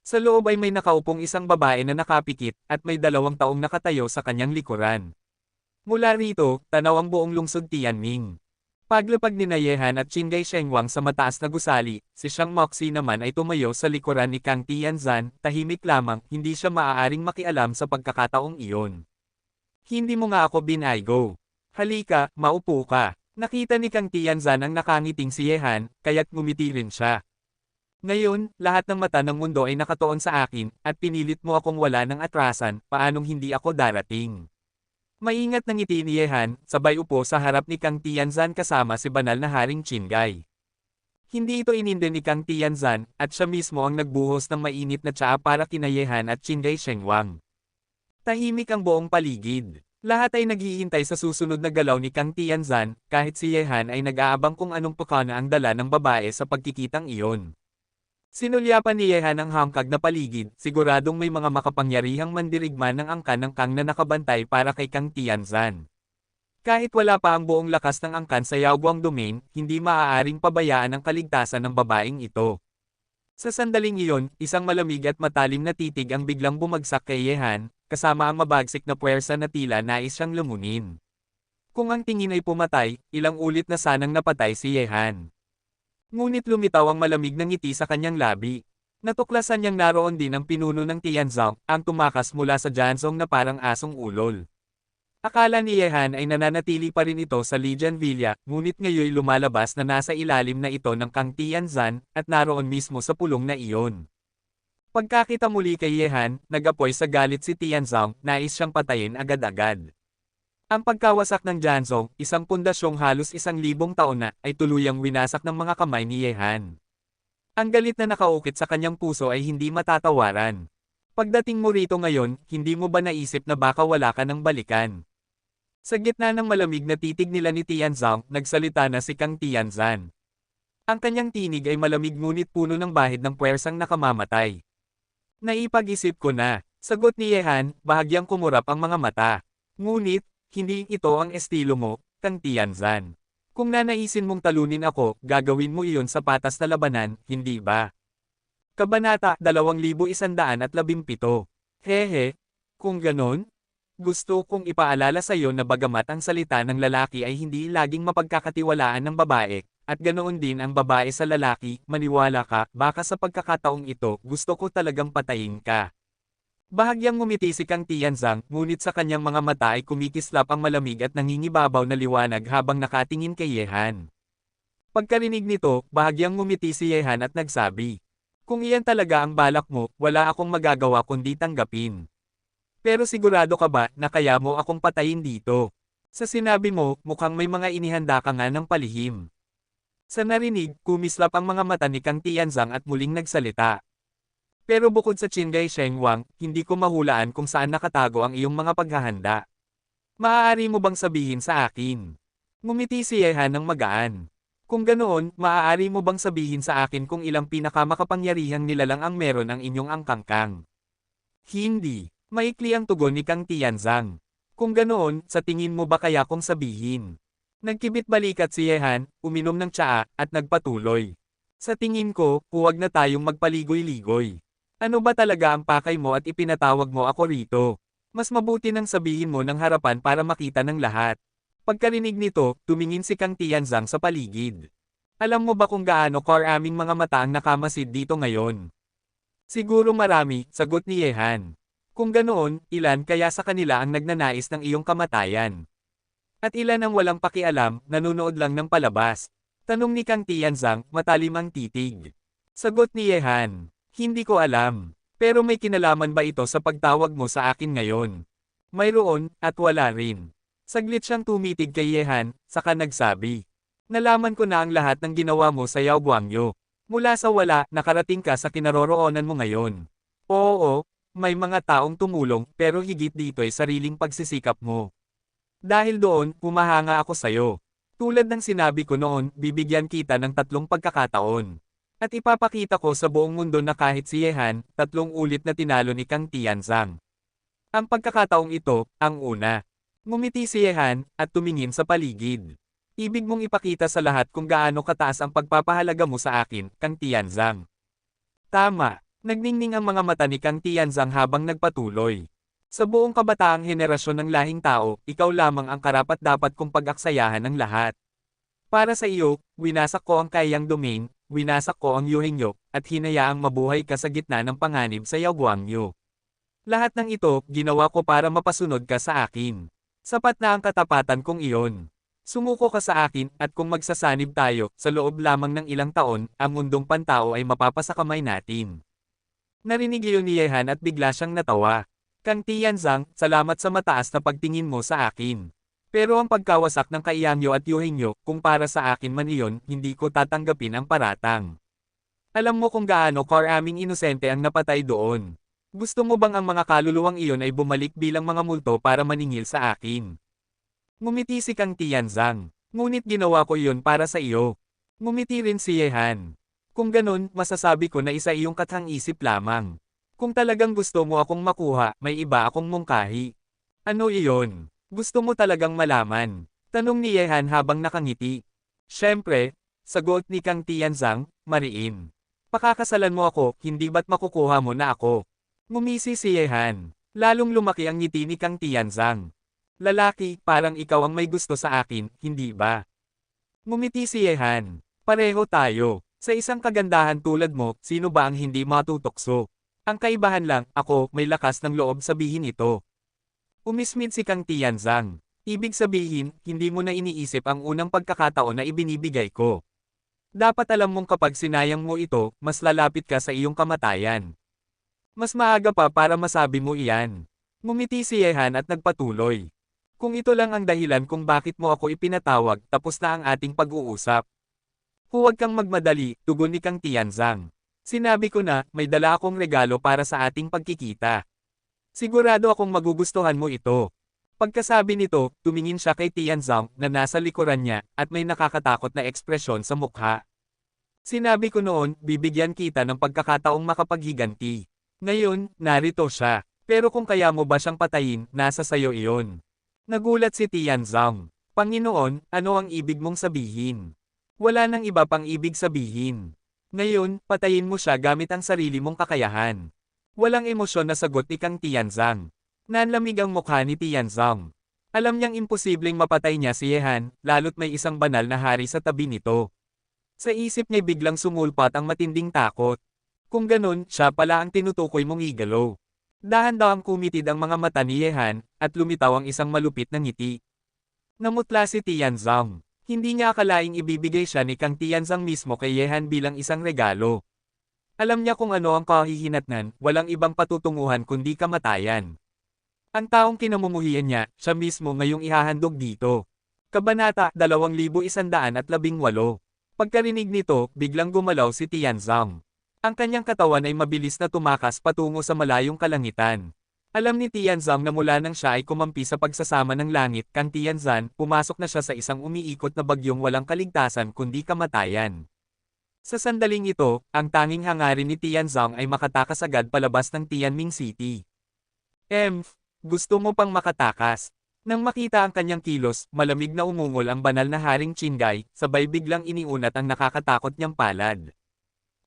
Sa loob ay may nakaupong isang babae na nakapikit, at may 2 taong nakatayo sa kanyang likuran. Mula rito, tanaw ang buong lungsod Tianming. Paglapag ni Nayehan at Qinggai Shengwang sa mataas na gusali, si Xiang Moxie naman ay tumayo sa likuran ni Kang Tianzan, tahimik lamang, hindi siya maaaring makialam sa pagkakataong iyon. Hindi mo nga ako binaygo. Halika, maupo ka. Nakita ni Kang Tianzan ang nakangiting si Yehan, kaya't ngumiti rin siya. Ngayon, lahat ng mata ng mundo ay nakatuon sa akin, at pinilit mo akong wala ng atrasan, paanong hindi ako darating? Maingat na ngiti ni Yehan, sabay upo sa harap ni Kang Tianzan kasama si banal na Haring Qinggai. Hindi ito ininde ni Kang Tianzan, at siya mismo ang nagbuhos ng mainit na tsaa para kina Yehan at Qinggai Shengwang. Tahimik ang buong paligid. Lahat ay naghihintay sa susunod na galaw ni Kang Tianzan, kahit si Yehan ay nag-aabang kung anong pakana ang dala ng babae sa pagkikitang iyon. Sinulyapan ni Yehan ang hangkag na paligid, siguradong may mga makapangyarihang mandirigma ng angkan ng Kang na nakabantay para kay Kang Tianzan. Kahit wala pa ang buong lakas ng angkan sa Yaoguang Domain, hindi maaaring pabayaan ang kaligtasan ng babaeng ito. Sa sandaling iyon, isang malamig at matalim na titig ang biglang bumagsak kay Yehan, kasama ang mabagsik na puwersa na tila nais siyang lumunin. Kung ang tingin ay pumatay, ilang ulit na sanang napatay si Yehan. Ngunit lumitaw ang malamig na ngiti sa kanyang labi. Natuklasan niyang naroon din ang pinuno ng Tianzong, ang tumakas mula sa Jianzong na parang asong ulol. Akala ni Yehan ay nananatili pa rin ito sa Lijian Villa, ngunit ngayoy lumalabas na nasa ilalim na ito ng Kang Tianzan, at naroon mismo sa pulong na iyon. Pagkakita muli kay Yehan, nag-apoy sa galit si Tianzong, nais siyang patayin agad-agad. Ang pagkawasak ng Jianzong, isang pundasyong halos 1,000 taon na, ay tuluyang winasak ng mga kamay ni Yehan. Ang galit na nakaukit sa kanyang puso ay hindi matatawaran. Pagdating mo rito ngayon, hindi mo ba naisip na baka wala ka ng balikan? Sa gitna ng malamig na titig nila ni Tianzong, nagsalita na si Kang Tianzan. Ang kanyang tinig ay malamig ngunit puno ng bahid ng puwersang nakamamatay. Naipag-isip ko na, sagot ni Yehan, bahagyang kumurap ang mga mata. Ngunit, hindi ito ang estilo mo, Kang Tianzan. Kung nanaisin mong talunin ako, gagawin mo iyon sa patas na labanan, hindi ba? Kabanata 2117. Hehe, kung ganon, gusto kong ipaalala sa iyo na bagamat ang salita ng lalaki ay hindi laging mapagkakatiwalaan ng babae, at ganoon din ang babae sa lalaki, maniwala ka, baka sa pagkakataong ito, gusto ko talagang patayin ka. Bahagyang ngumiti si Kang Tianzang, ngunit sa kanyang mga mata ay kumikislap ang malamig at nangingibabaw na liwanag habang nakatingin kay Yehan. Pagkarinig nito, bahagyang ngumiti si Yehan at nagsabi, kung iyan talaga ang balak mo, wala akong magagawa kundi tanggapin. Pero sigurado ka ba na kaya mo akong patayin dito? Sa sinabi mo, mukhang may mga inihanda ka nga ng palihim. Sa narinig, kumislap ang mga mata ni Kang Tianzang at muling nagsalita. Pero bukod sa Qinggai Shengwang, hindi ko mahulaan kung saan nakatago ang iyong mga paghahanda. Maaari mo bang sabihin sa akin? Ngumiti si Yehan ng magaan. Kung ganoon, maaari mo bang sabihin sa akin kung ilang pinakamakapangyarihang nilalang ang meron ang inyong angkangkang? Hindi. Maikli ang tugon ni Kang Tianzang. Kung ganoon, sa tingin mo ba kaya kong sabihin? Nagkibit balikat si Yehan, uminom ng tsaa, at nagpatuloy. Sa tingin ko, huwag na tayong magpaligoy-ligoy. Ano ba talaga ang pakay mo at ipinatawag mo ako rito? Mas mabuti nang sabihin mo ng harapan para makita ng lahat. Pagkarinig nito, tumingin si Kang Tianzang sa paligid. Alam mo ba kung gaano aming mga mata ang nakamasid dito ngayon? Siguro marami, sagot ni Yehan. Kung ganoon, ilan kaya sa kanila ang nagnanais ng iyong kamatayan? At ilan ang walang pakialam, nanonood lang ng palabas? Tanong ni Kang Tianzang, matalim ang titig. Sagot ni Yehan, hindi ko alam. Pero may kinalaman ba ito sa pagtawag mo sa akin ngayon? Mayroon, at wala rin. Saglit siyang tumitig kay Yehan, saka nagsabi. Nalaman ko na ang lahat ng ginawa mo sa Yao Guangyo. Mula sa wala, nakarating ka sa kinaroroonan mo ngayon. Oo, may mga taong tumulong, pero higit dito ay sariling pagsisikap mo. Dahil doon, humahanga ako sa'yo. Tulad ng sinabi ko noon, bibigyan kita ng 3 pagkakataon. At ipapakita ko sa buong mundo na kahit si Yehan, 3 ulit na tinalo ni Kang Tianzang. Ang pagkakataong ito, ang una. Ngumiti si Yehan, at tumingin sa paligid. Ibig mong ipakita sa lahat kung gaano kataas ang pagpapahalaga mo sa akin, Kang Tianzang. Tama. Nagningning ang mga mata ni Kang Tianzang habang nagpatuloy. Sa buong kabataang henerasyon ng lahing tao, ikaw lamang ang karapat-dapat kong pag-aksayahan ng lahat. Para sa iyo, winasak ko ang Kaiyang Domain, winasak ko ang Yuhengyo, at hinayaang mabuhay ka sa gitna ng panganib sa Yao Guangyo. Lahat ng ito, ginawa ko para mapasunod ka sa akin. Sapat na ang katapatan kong iyon. Sumuko ka sa akin, at kung magsasanib tayo, sa loob lamang ng ilang taon, ang mundong pantao ay mapapasakamay natin. Narinig iyon ni Yehan at bigla siyang natawa. Kang Tianzang, salamat sa mataas na pagtingin mo sa akin. Pero ang pagkawasak ng Kaiyangyo at Yuhengyo, kung para sa akin man iyon, hindi ko tatanggapin ang paratang. Alam mo kung gaano karaming inosente ang napatay doon. Gusto mo bang ang mga kaluluwang iyon ay bumalik bilang mga multo para maningil sa akin? Ngumiti si Kang Tianzang. Ngunit ginawa ko iyon para sa iyo. Ngumiti rin si Yehan. Kung ganun, masasabi ko na isa iyong kathang-isip lamang. Kung talagang gusto mo akong makuha, may iba akong mungkahi. Ano iyon? Gusto mo talagang malaman? Tanong ni Yehan habang nakangiti. Siyempre, sagot ni Kang Tianzang, mariin. Pakakasalan mo ako, hindi ba't makukuha mo na ako? Ngumisi si Yehan. Lalong lumaki ang ngiti ni Kang Tianzang. Lalaki, parang ikaw ang may gusto sa akin, hindi ba? Ngumiti si Yehan. Pareho tayo. Sa isang kagandahan tulad mo, sino ba ang hindi matutokso? Ang kaibahan lang, ako, may lakas ng loob sabihin ito. Umismid si Kang Tianzang. Ibig sabihin, hindi mo na iniisip ang unang pagkakataon na ibinibigay ko. Dapat alam mong kapag sinayang mo ito, mas lalapit ka sa iyong kamatayan. Mas maaga pa para masabi mo iyan. Ngumiti si Yehan at nagpatuloy. Kung ito lang ang dahilan kung bakit mo ako ipinatawag, tapos na ang ating pag-uusap. Huwag kang magmadali, tugon ni Kang Tianzang. Sinabi ko na, may dala akong regalo para sa ating pagkikita. Sigurado akong magugustuhan mo ito. Pagkasabi nito, tumingin siya kay Tianzang na nasa likuran niya, at may nakakatakot na ekspresyon sa mukha. Sinabi ko noon, bibigyan kita ng pagkakataong makapaghiganti. Ngayon, narito siya. Pero kung kaya mo ba siyang patayin, nasa sayo iyon. Nagulat si Tianzang. Panginoon, ano ang ibig mong sabihin? Wala nang iba pang ibig sabihin. Ngayon, patayin mo siya gamit ang sarili mong kakayahan. Walang emosyon na sagot ni Kang Tianzang. Nanlamig ang mukha ni Tianzang. Alam niyang imposibleng mapatay niya si Yehan, lalo't may isang banal na hari sa tabi nito. Sa isip niya biglang sumulpat ang matinding takot. Kung ganun, siya pala ang tinutukoy mong igalo. Dahan-dahang kumitid ang mga mata ni Yehan, at lumitaw ang isang malupit na ngiti. Namutla si Tianzang. Hindi niya akalaing ibibigay siya ni Kang Tianzang mismo kay Yehan bilang isang regalo. Alam niya kung ano ang kahihinatnan, walang ibang patutunguhan kundi kamatayan. Ang taong kinamumuhian niya, siya mismo ngayong ihahandog dito. Kabanata 2118. Pagkarinig nito, biglang gumalaw si Tianzang. Ang kanyang katawan ay mabilis na tumakas patungo sa malayong kalangitan. Alam ni Tianzang na mula nang siya ay kumampi sa pagsasama ng langit, Kang Tianzang, pumasok na siya sa isang umiikot na bagyong walang kaligtasan kundi kamatayan. Sa sandaling ito, ang tanging hangarin ni Tianzang ay makatakas agad palabas ng Tianming City. Gusto mo pang makatakas? Nang makita ang kanyang kilos, malamig na umungol ang banal na Haring Qinggai, sabay biglang iniunat ang nakakatakot niyang palad.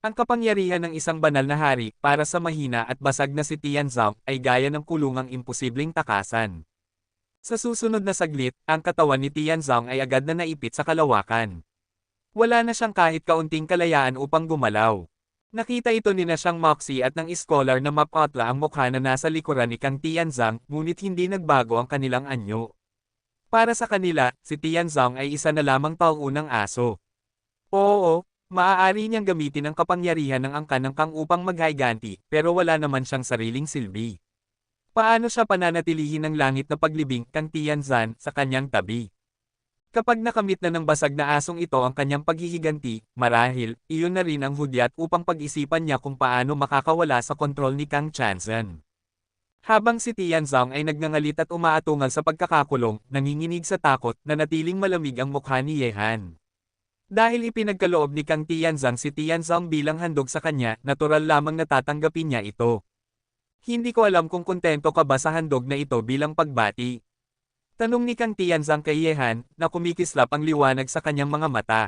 Ang kapangyarihan ng isang banal na hari, para sa mahina at basag na si Tianzang, ay gaya ng kulungang imposibleng takasan. Sa susunod na saglit, ang katawan ni Tianzang ay agad na naipit sa kalawakan. Wala na siyang kahit kaunting kalayaan upang gumalaw. Nakita ito ni na siyang Moxie at ng scholar na mapatla ang mukha na nasa likuran ni Kang Tianzang, ngunit hindi nagbago ang kanilang anyo. Para sa kanila, si Tianzong ay isa na lamang taong-unang aso. Oo, maaari niyang gamitin ang kapangyarihan ng angkan ng Kang upang maghayganti, pero wala naman siyang sariling silbi. Paano siya pananatilihin ng langit na paglibing kang Tianzan sa kanyang tabi? Kapag nakamit na ng basag na asong ito ang kanyang paghihiganti, marahil, iyon na rin ang hudyat upang pag-isipan niya kung paano makakawala sa kontrol ni Kang Tianzan. Habang si Tianzong ay nagngangalit at umaatungal sa pagkakakulong, nanginginig sa takot, nanatiling malamig ang mukha ni Yehan. Dahil ipinagkaloob ni Kang Tianzang si Tianzong bilang handog sa kanya, natural lamang natatanggapin niya ito. Hindi ko alam kung kontento ka ba sa handog na ito bilang pagbati. Tanong ni Kang Tianzang kay Yehan, na kumikislap ang liwanag sa kanyang mga mata.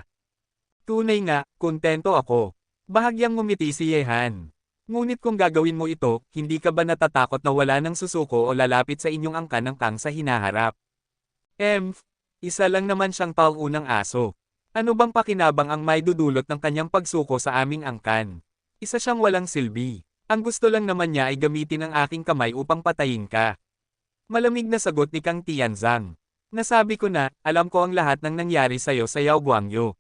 Tunay nga, kontento ako. Bahagyang ngumiti si Yehan. Ngunit kung gagawin mo ito, hindi ka ba natatakot na wala ng susuko o lalapit sa inyong angkan ng Kang sa hinaharap? Isa lang naman siyang taong-unang aso. Ano bang pakinabang ang may dudulot ng kanyang pagsuko sa aming angkan? Isa siyang walang silbi. Ang gusto lang naman niya ay gamitin ang aking kamay upang patayin ka. Malamig na sagot ni Kang Tianzang. Nasabi ko na, alam ko ang lahat ng nangyari sa'yo sa Yao Guangyo.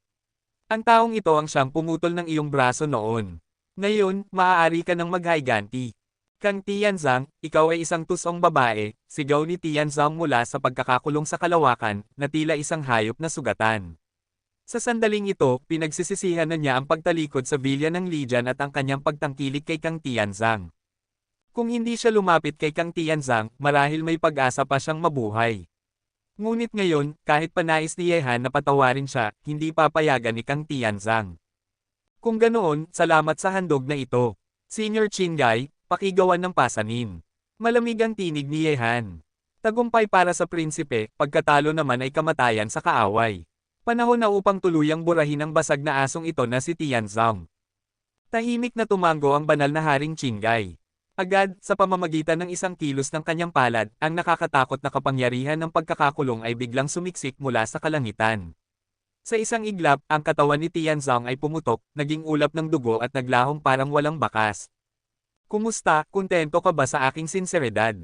Ang taong ito ang siyang pumutol ng iyong braso noon. Ngayon, maaari ka ng maghayganti. Kang Tianzang, ikaw ay isang tusong babae, sigaw ni Tianzang mula sa pagkakakulong sa kalawakan, na tila isang hayop na sugatan. Sa sandaling ito, pinagsisisihan na niya ang pagtalikod sa Villa ng Lijian at ang kanyang pagtangkilik kay Kang Tianzang. Kung hindi siya lumapit kay Kang Tianzang, marahil may pag-asa pa siyang mabuhay. Ngunit ngayon, kahit panais ni Yehan na patawarin siya, hindi papayagan ni Kang Tianzang. Kung ganoon, salamat sa handog na ito. Senior Qinggai, pakigawan ng pasanin. Malamig ang tinig ni Yehan. Tagumpay para sa prinsipe, pagkatalo naman ay kamatayan sa kaaway. Panahon na upang tuluyang burahin ang basag na asong ito na si Tianzong. Tahimik na tumango ang banal na Haring Qinggai. Agad, sa pamamagitan ng isang kilos ng kanyang palad, ang nakakatakot na kapangyarihan ng pagkakakulong ay biglang sumiksik mula sa kalangitan. Sa isang iglap, ang katawan ni Tianzong ay pumutok, naging ulap ng dugo at naglahong parang walang bakas. Kumusta, kontento ka ba sa aking sinseridad?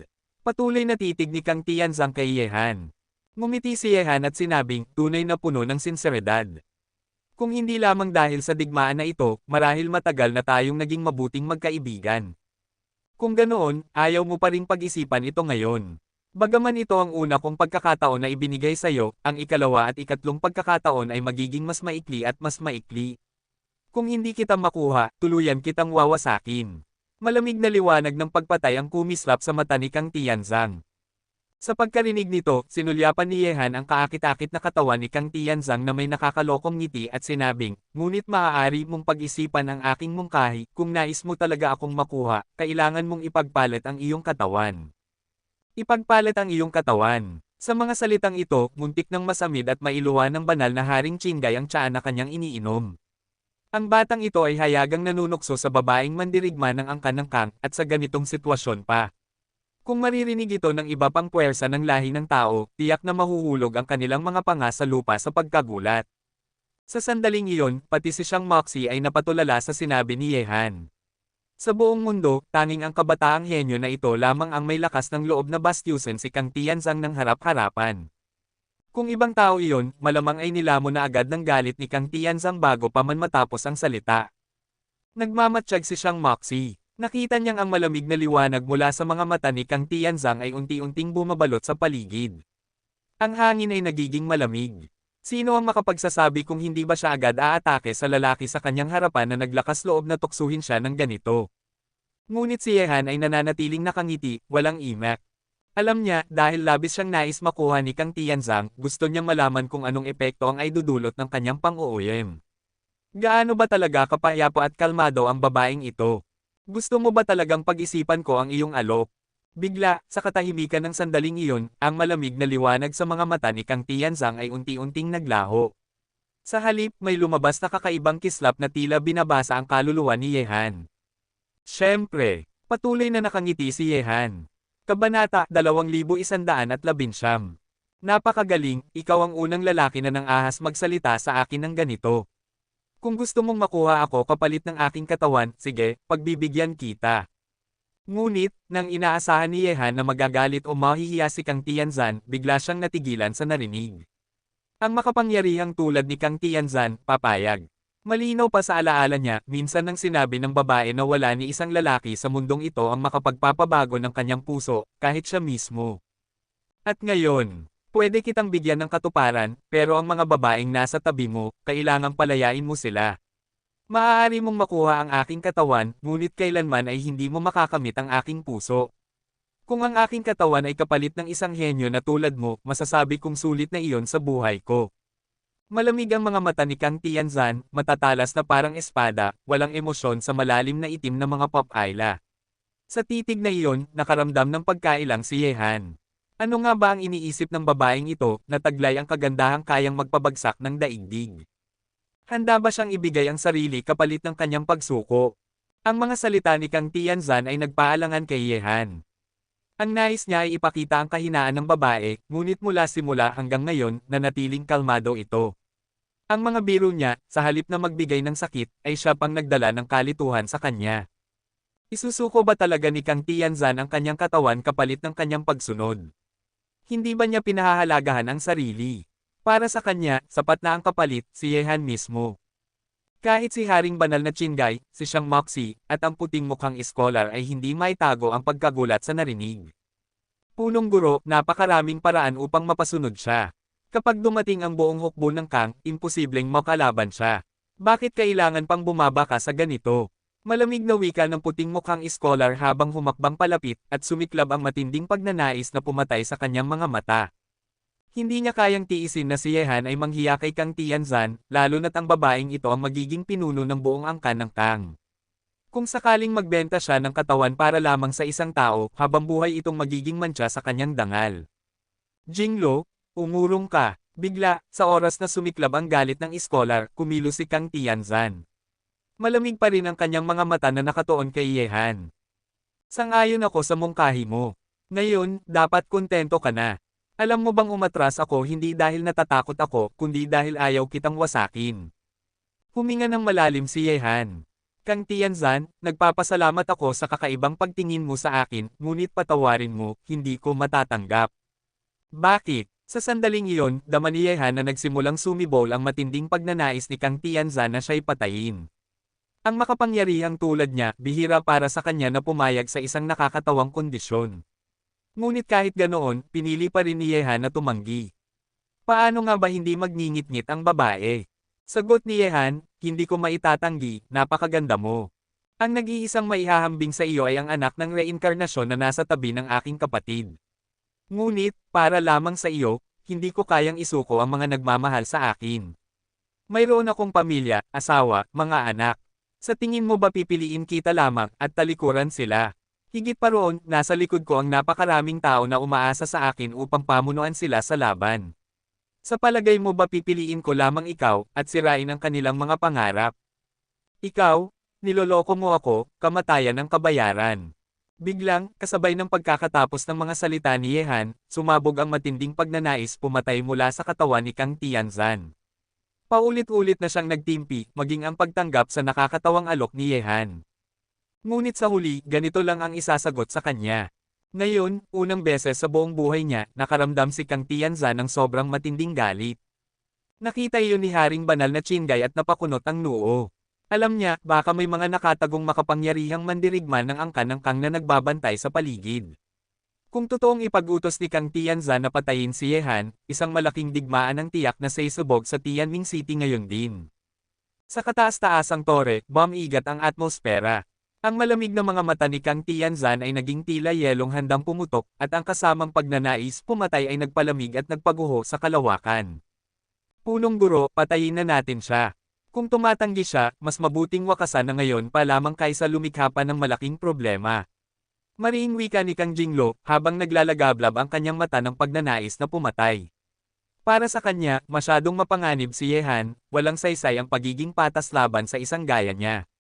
Patuloy na titig ni Kang Tianzang kay Yehan. Ngumiti si Yehan at sinabing, tunay na puno ng sinseridad. Kung hindi lamang dahil sa digmaan na ito, marahil matagal na tayong naging mabuting magkaibigan. Kung ganoon, ayaw mo pa ring pag-isipan ito ngayon. Bagaman ito ang una kong pagkakataon na ibinigay sa'yo, ang ikalawa at ikatlong pagkakataon ay magiging mas maikli at mas maikli. Kung hindi kita makuha, tuluyan kitang wawasakin. Malamig na liwanag ng pagpatay ang kumislap sa mata ni Kang Tianzang. Sa pagkarinig nito, sinulyapan ni Yehan ang kaakit-akit na katawan ni Kang Tianzang na may nakakalokong ngiti at sinabing, ngunit maaari mong pag-isipan ang aking mungkahi, kung nais mo talaga akong makuha, kailangan mong ipagpalit ang iyong katawan. Ipagpalit ang iyong katawan. Sa mga salitang ito, muntik ng masamid at mailuwa ng banal na Haring Qinggai ang tiyaan na kanyang iniinom. Ang batang ito ay hayagang nanunukso sa babaeng mandirigma ng angkan ng Kang, at sa ganitong sitwasyon pa. Kung maririnig ito ng iba pang puwersa ng lahi ng tao, tiyak na mahuhulog ang kanilang mga panga sa lupa sa pagkagulat. Sa sandaling iyon, pati si Shang Moxie ay napatulala sa sinabi ni Yehan. Sa buong mundo, tanging ang kabataang henyo na ito lamang ang may lakas ng loob na bastyusin si Kang Tianzang ng harap-harapan. Kung ibang tao iyon, malamang ay nilamon na agad ng galit ni Kang Tianzang bago pa man matapos ang salita. Nagmamatsyag si Shang Moxie. Nakita niyang ang malamig na liwanag mula sa mga mata ni Kang Tianzang ay unti-unting bumabalot sa paligid. Ang hangin ay nagiging malamig. Sino ang makapagsasabi kung hindi ba siya agad aatake sa lalaki sa kanyang harapan na naglakas loob na tuksuhin siya ng ganito? Ngunit si Yehan ay nananatiling nakangiti, walang imak. Alam niya, dahil labis siyang nais makuha ni Kang Tianzang, gusto niyang malaman kung anong epekto ang ay dudulot ng kanyang pang-uuyam. Gaano ba talaga kapayapo at kalmado ang babaeng ito? Gusto mo ba talagang pag-isipan ko ang iyong alok? Bigla, sa katahimikan ng sandaling iyon, ang malamig na liwanag sa mga mata ni Kang Tianzang ay unti-unting naglaho. Sa halip, may lumabas na kakaibang kislap na tila binabasa ang kaluluwa ni Yehan. Siyempre, patuloy na nakangiti si Yehan. Kabanata 2119. Napakagaling, ikaw ang unang lalaki na nang ahas magsalita sa akin ng ganito. Kung gusto mong makuha ako kapalit ng aking katawan, sige, pagbibigyan kita. Ngunit, nang inaasahan ni Yehan na magagalit o mahihiya si Kang Tianzan, bigla siyang natigilan sa narinig. Ang makapangyarihang tulad ni Kang Tianzan, papayag. Malinaw pa sa alaala niya, minsan nang sinabi ng babae na wala ni isang lalaki sa mundong ito ang makapagpapabago ng kanyang puso, kahit siya mismo. At ngayon, pwede kitang bigyan ng katuparan, pero ang mga babaeng nasa tabi mo, kailangang palayain mo sila. Maaari mong makuha ang aking katawan, ngunit kailanman ay hindi mo makakamit ang aking puso. Kung ang aking katawan ay kapalit ng isang henyo na tulad mo, masasabi kong sulit na iyon sa buhay ko. Malamig ang mga mata ni Kang Tianzan, matatalas na parang espada, walang emosyon sa malalim na itim na mga papayla. Sa titig na iyon, nakaramdam ng pagkailang si Yehan. Ano nga ba ang iniisip ng babaeng ito, na taglay ang kagandahang kayang magpabagsak ng daigdig? Handa ba siyang ibigay ang sarili kapalit ng kanyang pagsuko? Ang mga salita ni Kang Tianzan ay nagpaalangan kay Yehan. Ang nais niya ay ipakita ang kahinaan ng babae, ngunit mula simula hanggang ngayon, nanatiling kalmado ito. Ang mga biro niya, sa halip na magbigay ng sakit, ay siya pang nagdala ng kalituhan sa kanya. Isusuko ba talaga ni Kang Tianzan ang kanyang katawan kapalit ng kanyang pagsunod? Hindi ba niya pinahahalagahan ang sarili? Para sa kanya, sapat na ang kapalit, si Yehan mismo. Kahit si Haring Banal na Qinggai, si Xiang Moxi, at ang puting mukhang iskolar ay hindi maitago ang pagkagulat sa narinig. Punong guro, napakaraming paraan upang mapasunod siya. Kapag dumating ang buong hukbo ng Kang, imposibleng makalaban siya. Bakit kailangan pang bumaba ka sa ganito? Malamig na wika ng puting mukhang iskolar habang humakbang palapit at sumiklab ang matinding pagnanais na pumatay sa kanyang mga mata. Hindi niya kayang tiisin na si Yehan ay manghiya kay Kang Tianzan, lalo na't ang babaeng ito ang magiging pinuno ng buong angkan ng Kang. Kung sakaling magbenta siya ng katawan para lamang sa isang tao, habang buhay itong magiging mantsa sa kanyang dangal. Jinglo, umurong ka. Bigla, sa oras na sumiklab ang galit ng iskolar, kumilos si Kang Tianzan. Malamig pa rin ang kanyang mga mata na nakatuon kay Yehan. Sang-ayon ako sa mungkahi mo. Ngayon, dapat kontento ka na. Alam mo bang umatras ako hindi dahil natatakot ako, kundi dahil ayaw kitang wasakin. Huminga ng malalim si Yehan. Kang Tianzan, nagpapasalamat ako sa kakaibang pagtingin mo sa akin, ngunit patawarin mo, hindi ko matatanggap. Bakit? Sa sandaling iyon, dama ni Yehan na nagsimulang sumibol ang matinding pagnanais ni Kang Tianzan na siya'y patayin. Ang makapangyarihang tulad niya, bihira para sa kanya na pumayag sa isang nakakatawang kondisyon. Ngunit kahit ganoon, pinili pa rin ni Yehan na tumanggi. Paano nga ba hindi magngingit-ngit ang babae? Sagot ni Yehan, hindi ko maitatanggi, napakaganda mo. Ang nag-iisang maihahambing sa iyo ay ang anak ng reinkarnasyon na nasa tabi ng aking kapatid. Ngunit, para lamang sa iyo, hindi ko kayang isuko ang mga nagmamahal sa akin. Mayroon akong pamilya, asawa, mga anak. Sa tingin mo ba pipiliin kita lamang at talikuran sila? Higit pa roon, nasa likod ko ang napakaraming tao na umaasa sa akin upang pamunuan sila sa laban. Sa palagay mo ba pipiliin ko lamang ikaw, at sirain ang kanilang mga pangarap? Ikaw, niloloko mo ako, kamatayan ng kabayaran. Biglang, kasabay ng pagkakatapos ng mga salita ni Yehan, sumabog ang matinding pagnanais pumatay mula sa katawan ni Kang Tianzan. Paulit-ulit na siyang nagtimpi, maging ang pagtanggap sa nakakatawang alok ni Yehan. Ngunit sa huli, ganito lang ang isasagot sa kanya. Ngayon, unang beses sa buong buhay niya, nakaramdam si Kang Tianzan ng sobrang matinding galit. Nakita iyon ni Haring Banal na Qinggai at napakunot ang noo. Alam niya, baka may mga nakatagong makapangyarihang mandirigman ng angkan ng Kang na nagbabantay sa paligid. Kung totoong ipag-utos ni Kang Tianzan na patayin si Yehan, isang malaking digmaan ang tiyak na saysabog sa Tianming City ngayon din. Sa kataas-taasang tore, bumigat ang atmosfera. Ang malamig na mga mata ni Kang Tianzan ay naging tila yelong handang pumutok, at ang kasamang pagnanais pumatay ay nagpalamig at nagpaguho sa kalawakan. Punong guro, patayin na natin siya. Kung tumatanggi siya, mas mabuting wakasan na ngayon pa lamang kaysa lumikha pa ng malaking problema. Mariing wika ni Kang Jinglo, habang naglalagablab ang kanyang mata ng pagnanais na pumatay. Para sa kanya, masyadong mapanganib si Yehan, walang saysay ang pagiging patas laban sa isang gaya niya.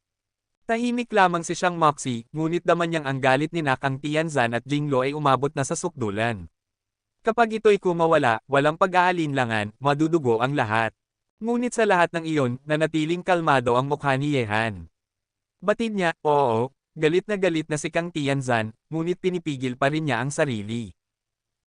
Tahimik lamang si Xiang Moxi, ngunit daman niyang ang galit ni Kang Tianzan at Jinglo ay umabot na sa sukdulan. Kapag ito'y kumawala, walang pag-aalinlangan, madudugo ang lahat. Ngunit sa lahat ng iyon, nanatiling kalmado ang mukha ni Yehan. Batid niya, oo, galit na si Kang Tianzan, ngunit pinipigil pa rin niya ang sarili.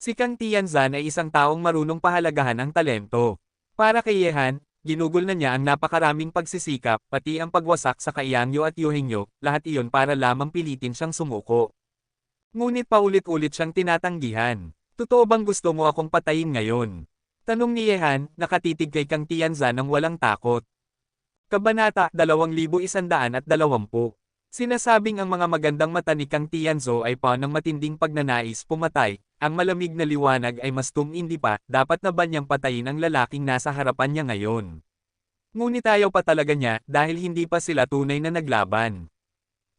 Si Kang Tianzan ay isang taong marunong pahalagahan ang talento. Para kay Yehan, ginugol na niya ang napakaraming pagsisikap, pati ang pagwasak sa Kaiyangyo at Yuhengyo, lahat iyon para lamang pilitin siyang sumuko. Ngunit paulit-ulit siyang tinatanggihan. Totoo bang gusto mo akong patayin ngayon? Tanong ni Yehan, nakatitig kay Kang Tianzan ng walang takot. Kabanata 2120. Sinasabing ang mga magandang mata ni Kang Tianzo ay pa ng matinding pagnanais pumatay, ang malamig na liwanag ay mas tumindi pa, dapat na ba niyang patayin ang lalaking nasa harapan niya ngayon? Ngunit ayaw pa talaga niya dahil hindi pa sila tunay na naglaban.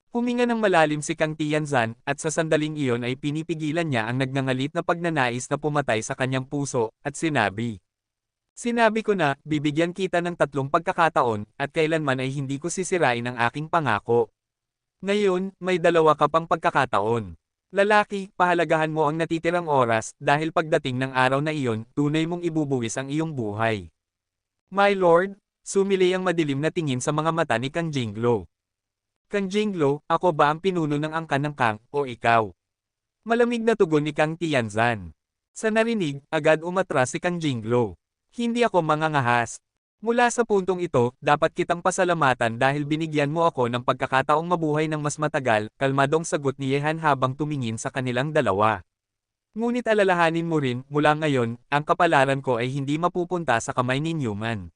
Huminga ng malalim si Kang Tianzan at sa sandaling iyon ay pinipigilan niya ang nagngangalit na pagnanais na pumatay sa kanyang puso at sinabi. Sinabi ko na, bibigyan kita ng 3 pagkakataon, at kailanman ay hindi ko sisirain ang aking pangako. Ngayon, may 2 ka pang pagkakataon. Lalaki, pahalagahan mo ang natitirang oras, dahil pagdating ng araw na iyon, tunay mong ibubuwis ang iyong buhay. My lord, sumili ang madilim na tingin sa mga mata ni Kang Jinglo. Kang Jinglo, ako ba ang pinuno ng angkan ng Kang, o ikaw? Malamig na tugon ni Kang Tianzan. Sa narinig, agad umatras si Kang Jinglo. Hindi ako mangangahas. Mula sa puntong ito, dapat kitang pasalamatan dahil binigyan mo ako ng pagkakataong mabuhay ng mas matagal, kalmadong sagot ni Yehan habang tumingin sa kanilang dalawa. Ngunit alalahanin mo rin, mula ngayon, ang kapalaran ko ay hindi mapupunta sa kamay ni Newman.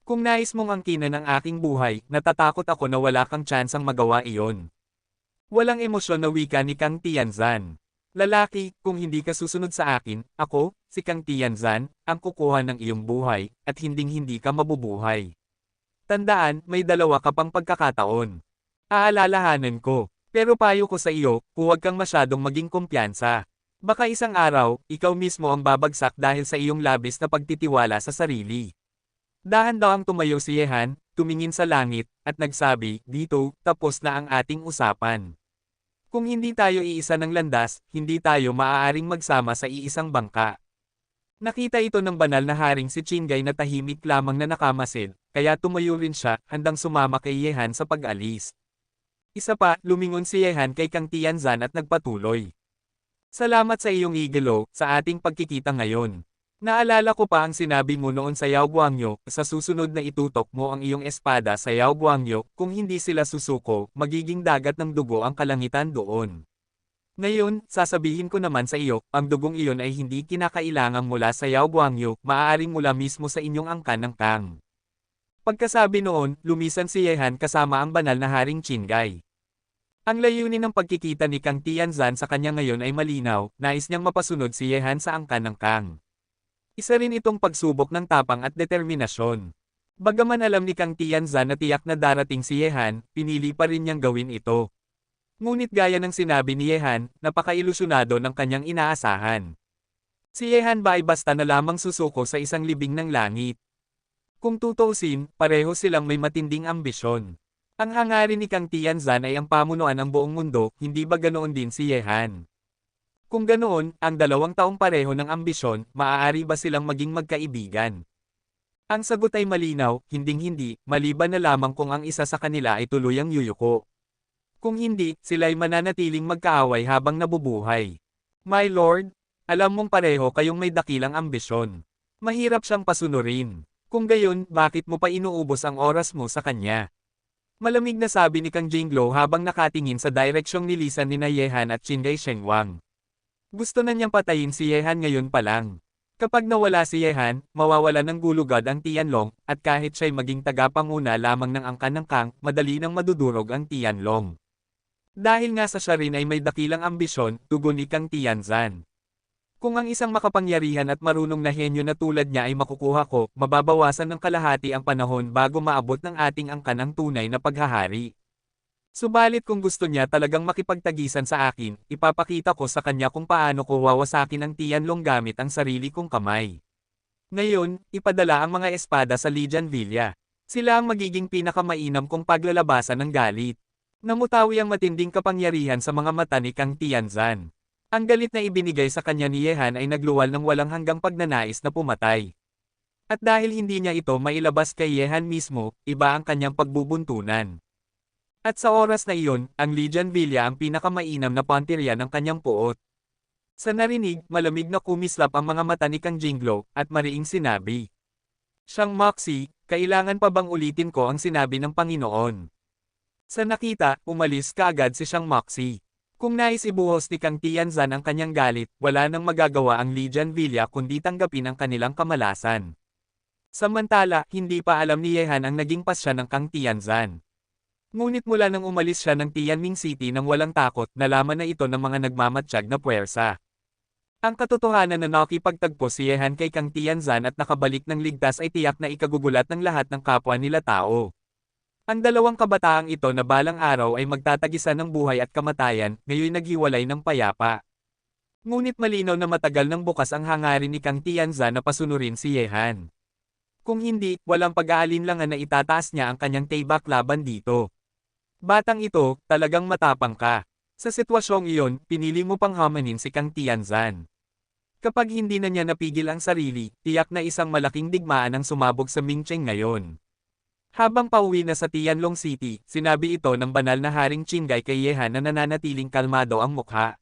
Kung nais mong angkinan ang aking buhay, natatakot ako na wala kang tsansang magawa iyon. Walang emosyon na wika ni Kang Tianzan. Lalaki, kung hindi ka susunod sa akin, ako, si Kang Tianzan, ang kukuha ng iyong buhay, at hinding-hindi ka mabubuhay. Tandaan, may 2 ka pang pagkakataon. Aalalahanan ko, pero payo ko sa iyo, huwag kang masyadong maging kumpiyansa. Baka isang araw, ikaw mismo ang babagsak dahil sa iyong labis na pagtitiwala sa sarili. Dahan-dahang tumayo si Yehan, tumingin sa langit, at nagsabi, dito, tapos na ang ating usapan. Kung hindi tayo iisa ng landas, hindi tayo maaaring magsama sa iisang bangka. Nakita ito ng banal na haring si Qinggai na tahimik lamang na nakamasid, kaya tumayo rin siya, handang sumama kay Yehan sa pag-alis. Isa pa, lumingon si Yehan kay Kang Tianzan at nagpatuloy. Salamat sa iyong igelo, sa ating pagkikita ngayon. Naalala ko pa ang sinabi mo noon sa Yao Guangyo, sa susunod na itutok mo ang iyong espada sa Yao Guangyo, kung hindi sila susuko, magiging dagat ng dugo ang kalangitan doon. Ngayon, sasabihin ko naman sa iyo, ang dugong iyon ay hindi kinakailangang mula sa Yao Guangyo, maaaring mula mismo sa inyong angkan ng Kang. Pagkasabi noon, lumisan si Yehan kasama ang banal na haring Qinggai. Ang layunin ng pagkikita ni Kang Tianzan sa kanya ngayon ay malinaw, nais niyang mapasunod si Yehan sa angkan ng Kang. Isa rin itong pagsubok ng tapang at determinasyon. Bagaman alam ni Kang Tianzan na tiyak na darating si Yehan, pinili pa rin niyang gawin ito. Ngunit gaya ng sinabi ni Yehan, napaka-ilusyonado ng kanyang inaasahan. Si Yehan ba ay basta na lamang susuko sa isang libing ng langit? Kung tutuusin, pareho silang may matinding ambisyon. Ang hangarin ni Kang Tianzan ay ang pamunuan ng buong mundo, hindi ba ganoon din si Yehan? Kung ganoon, ang 2 taong pareho ng ambisyon, maaari ba silang maging magkaibigan? Ang sagot ay malinaw, hinding-hindi, maliban na lamang kung ang isa sa kanila ay tuluyang yuyuko. Kung hindi, sila'y mananatiling magkaaway habang nabubuhay. My lord, alam mong pareho kayong may dakilang ambisyon. Mahirap siyang pasunurin. Kung gayon, bakit mo pa inuubos ang oras mo sa kanya? Malamig na sabi ni Kang Jinglo habang nakatingin sa direksyong nilisan ni Yehan at Qinggai Shengwang. Gusto na niyang patayin si Yehan ngayon pa lang. Kapag nawala si Yehan, mawawala ng gulugad ang Tianlong, at kahit siya'y maging tagapanguna lamang ng angkan ng Kang, madali nang madudurog ang Tianlong. Dahil nga sa siya rin ay may dakilang ambisyon, tugon ni Kang Tianzan. Kung ang isang makapangyarihan at marunong na henyo na tulad niya ay makukuha ko, mababawasan ng kalahati ang panahon bago maabot ng ating angkan ang tunay na paghahari. Subalit kung gusto niya talagang makipagtagisan sa akin, ipapakita ko sa kanya kung paano ko wawasakin ang Tianlong gamit ang sarili kong kamay. Ngayon, ipadala ang mga espada sa Lijan Villa. Sila ang magiging pinakamainam kong paglalabasan ng galit. Namutawi ang matinding kapangyarihan sa mga mata ni Kang Tianzan. Ang galit na ibinigay sa kanya ni Yehan ay nagluwal ng walang hanggang pagnanais na pumatay. At dahil hindi niya ito mailabas kay Yehan mismo, iba ang kanyang pagbubuntunan. At sa oras na iyon, ang Lijan Villa ang pinakamainam na pantirya ng kanyang puot. Sa narinig, malamig na kumislap ang mga mata ni Kang Jingglo, at mariing sinabi. Siyang Moxie, kailangan pa bang ulitin ko ang sinabi ng Panginoon? Sa nakita, umalis kaagad si Siyang Moxie. Kung nais ibuhos ni Kang Tianzan ang kanyang galit, wala nang magagawa ang Lijan Villa kundi tanggapin ang kanilang kamalasan. Samantala, hindi pa alam ni Yehan ang naging pasya ng Kang Tianzan. Ngunit mula nang umalis siya ng Tianming City nang walang takot, nalaman na ito ng mga nagmamatsyag na puwersa. Ang katotohanan na nakipagtagpo si Yehan kay Kang Tianzan at nakabalik ng ligtas ay tiyak na ikagugulat ng lahat ng kapwa nila tao. Ang dalawang kabataang ito na balang araw ay magtatagisan ng buhay at kamatayan, ngayon naghiwalay ng payapa. Ngunit malinaw na matagal nang bukas ang hangarin ni Kang Tianzan na pasunurin si Yehan. Kung hindi, walang pag-aalinlangan na itataas niya ang kanyang tibak laban dito. Batang ito, talagang matapang ka. Sa sitwasyong iyon, pinili mo pang hamanin si Kang Tianzan. Kapag hindi na niya napigil ang sarili, tiyak na isang malaking digmaan ang sumabog sa Mingcheng ngayon. Habang pauwi na sa Tianlong City, sinabi ito ng banal na Haring Qinggay kay Yehan na nananatiling kalmado ang mukha.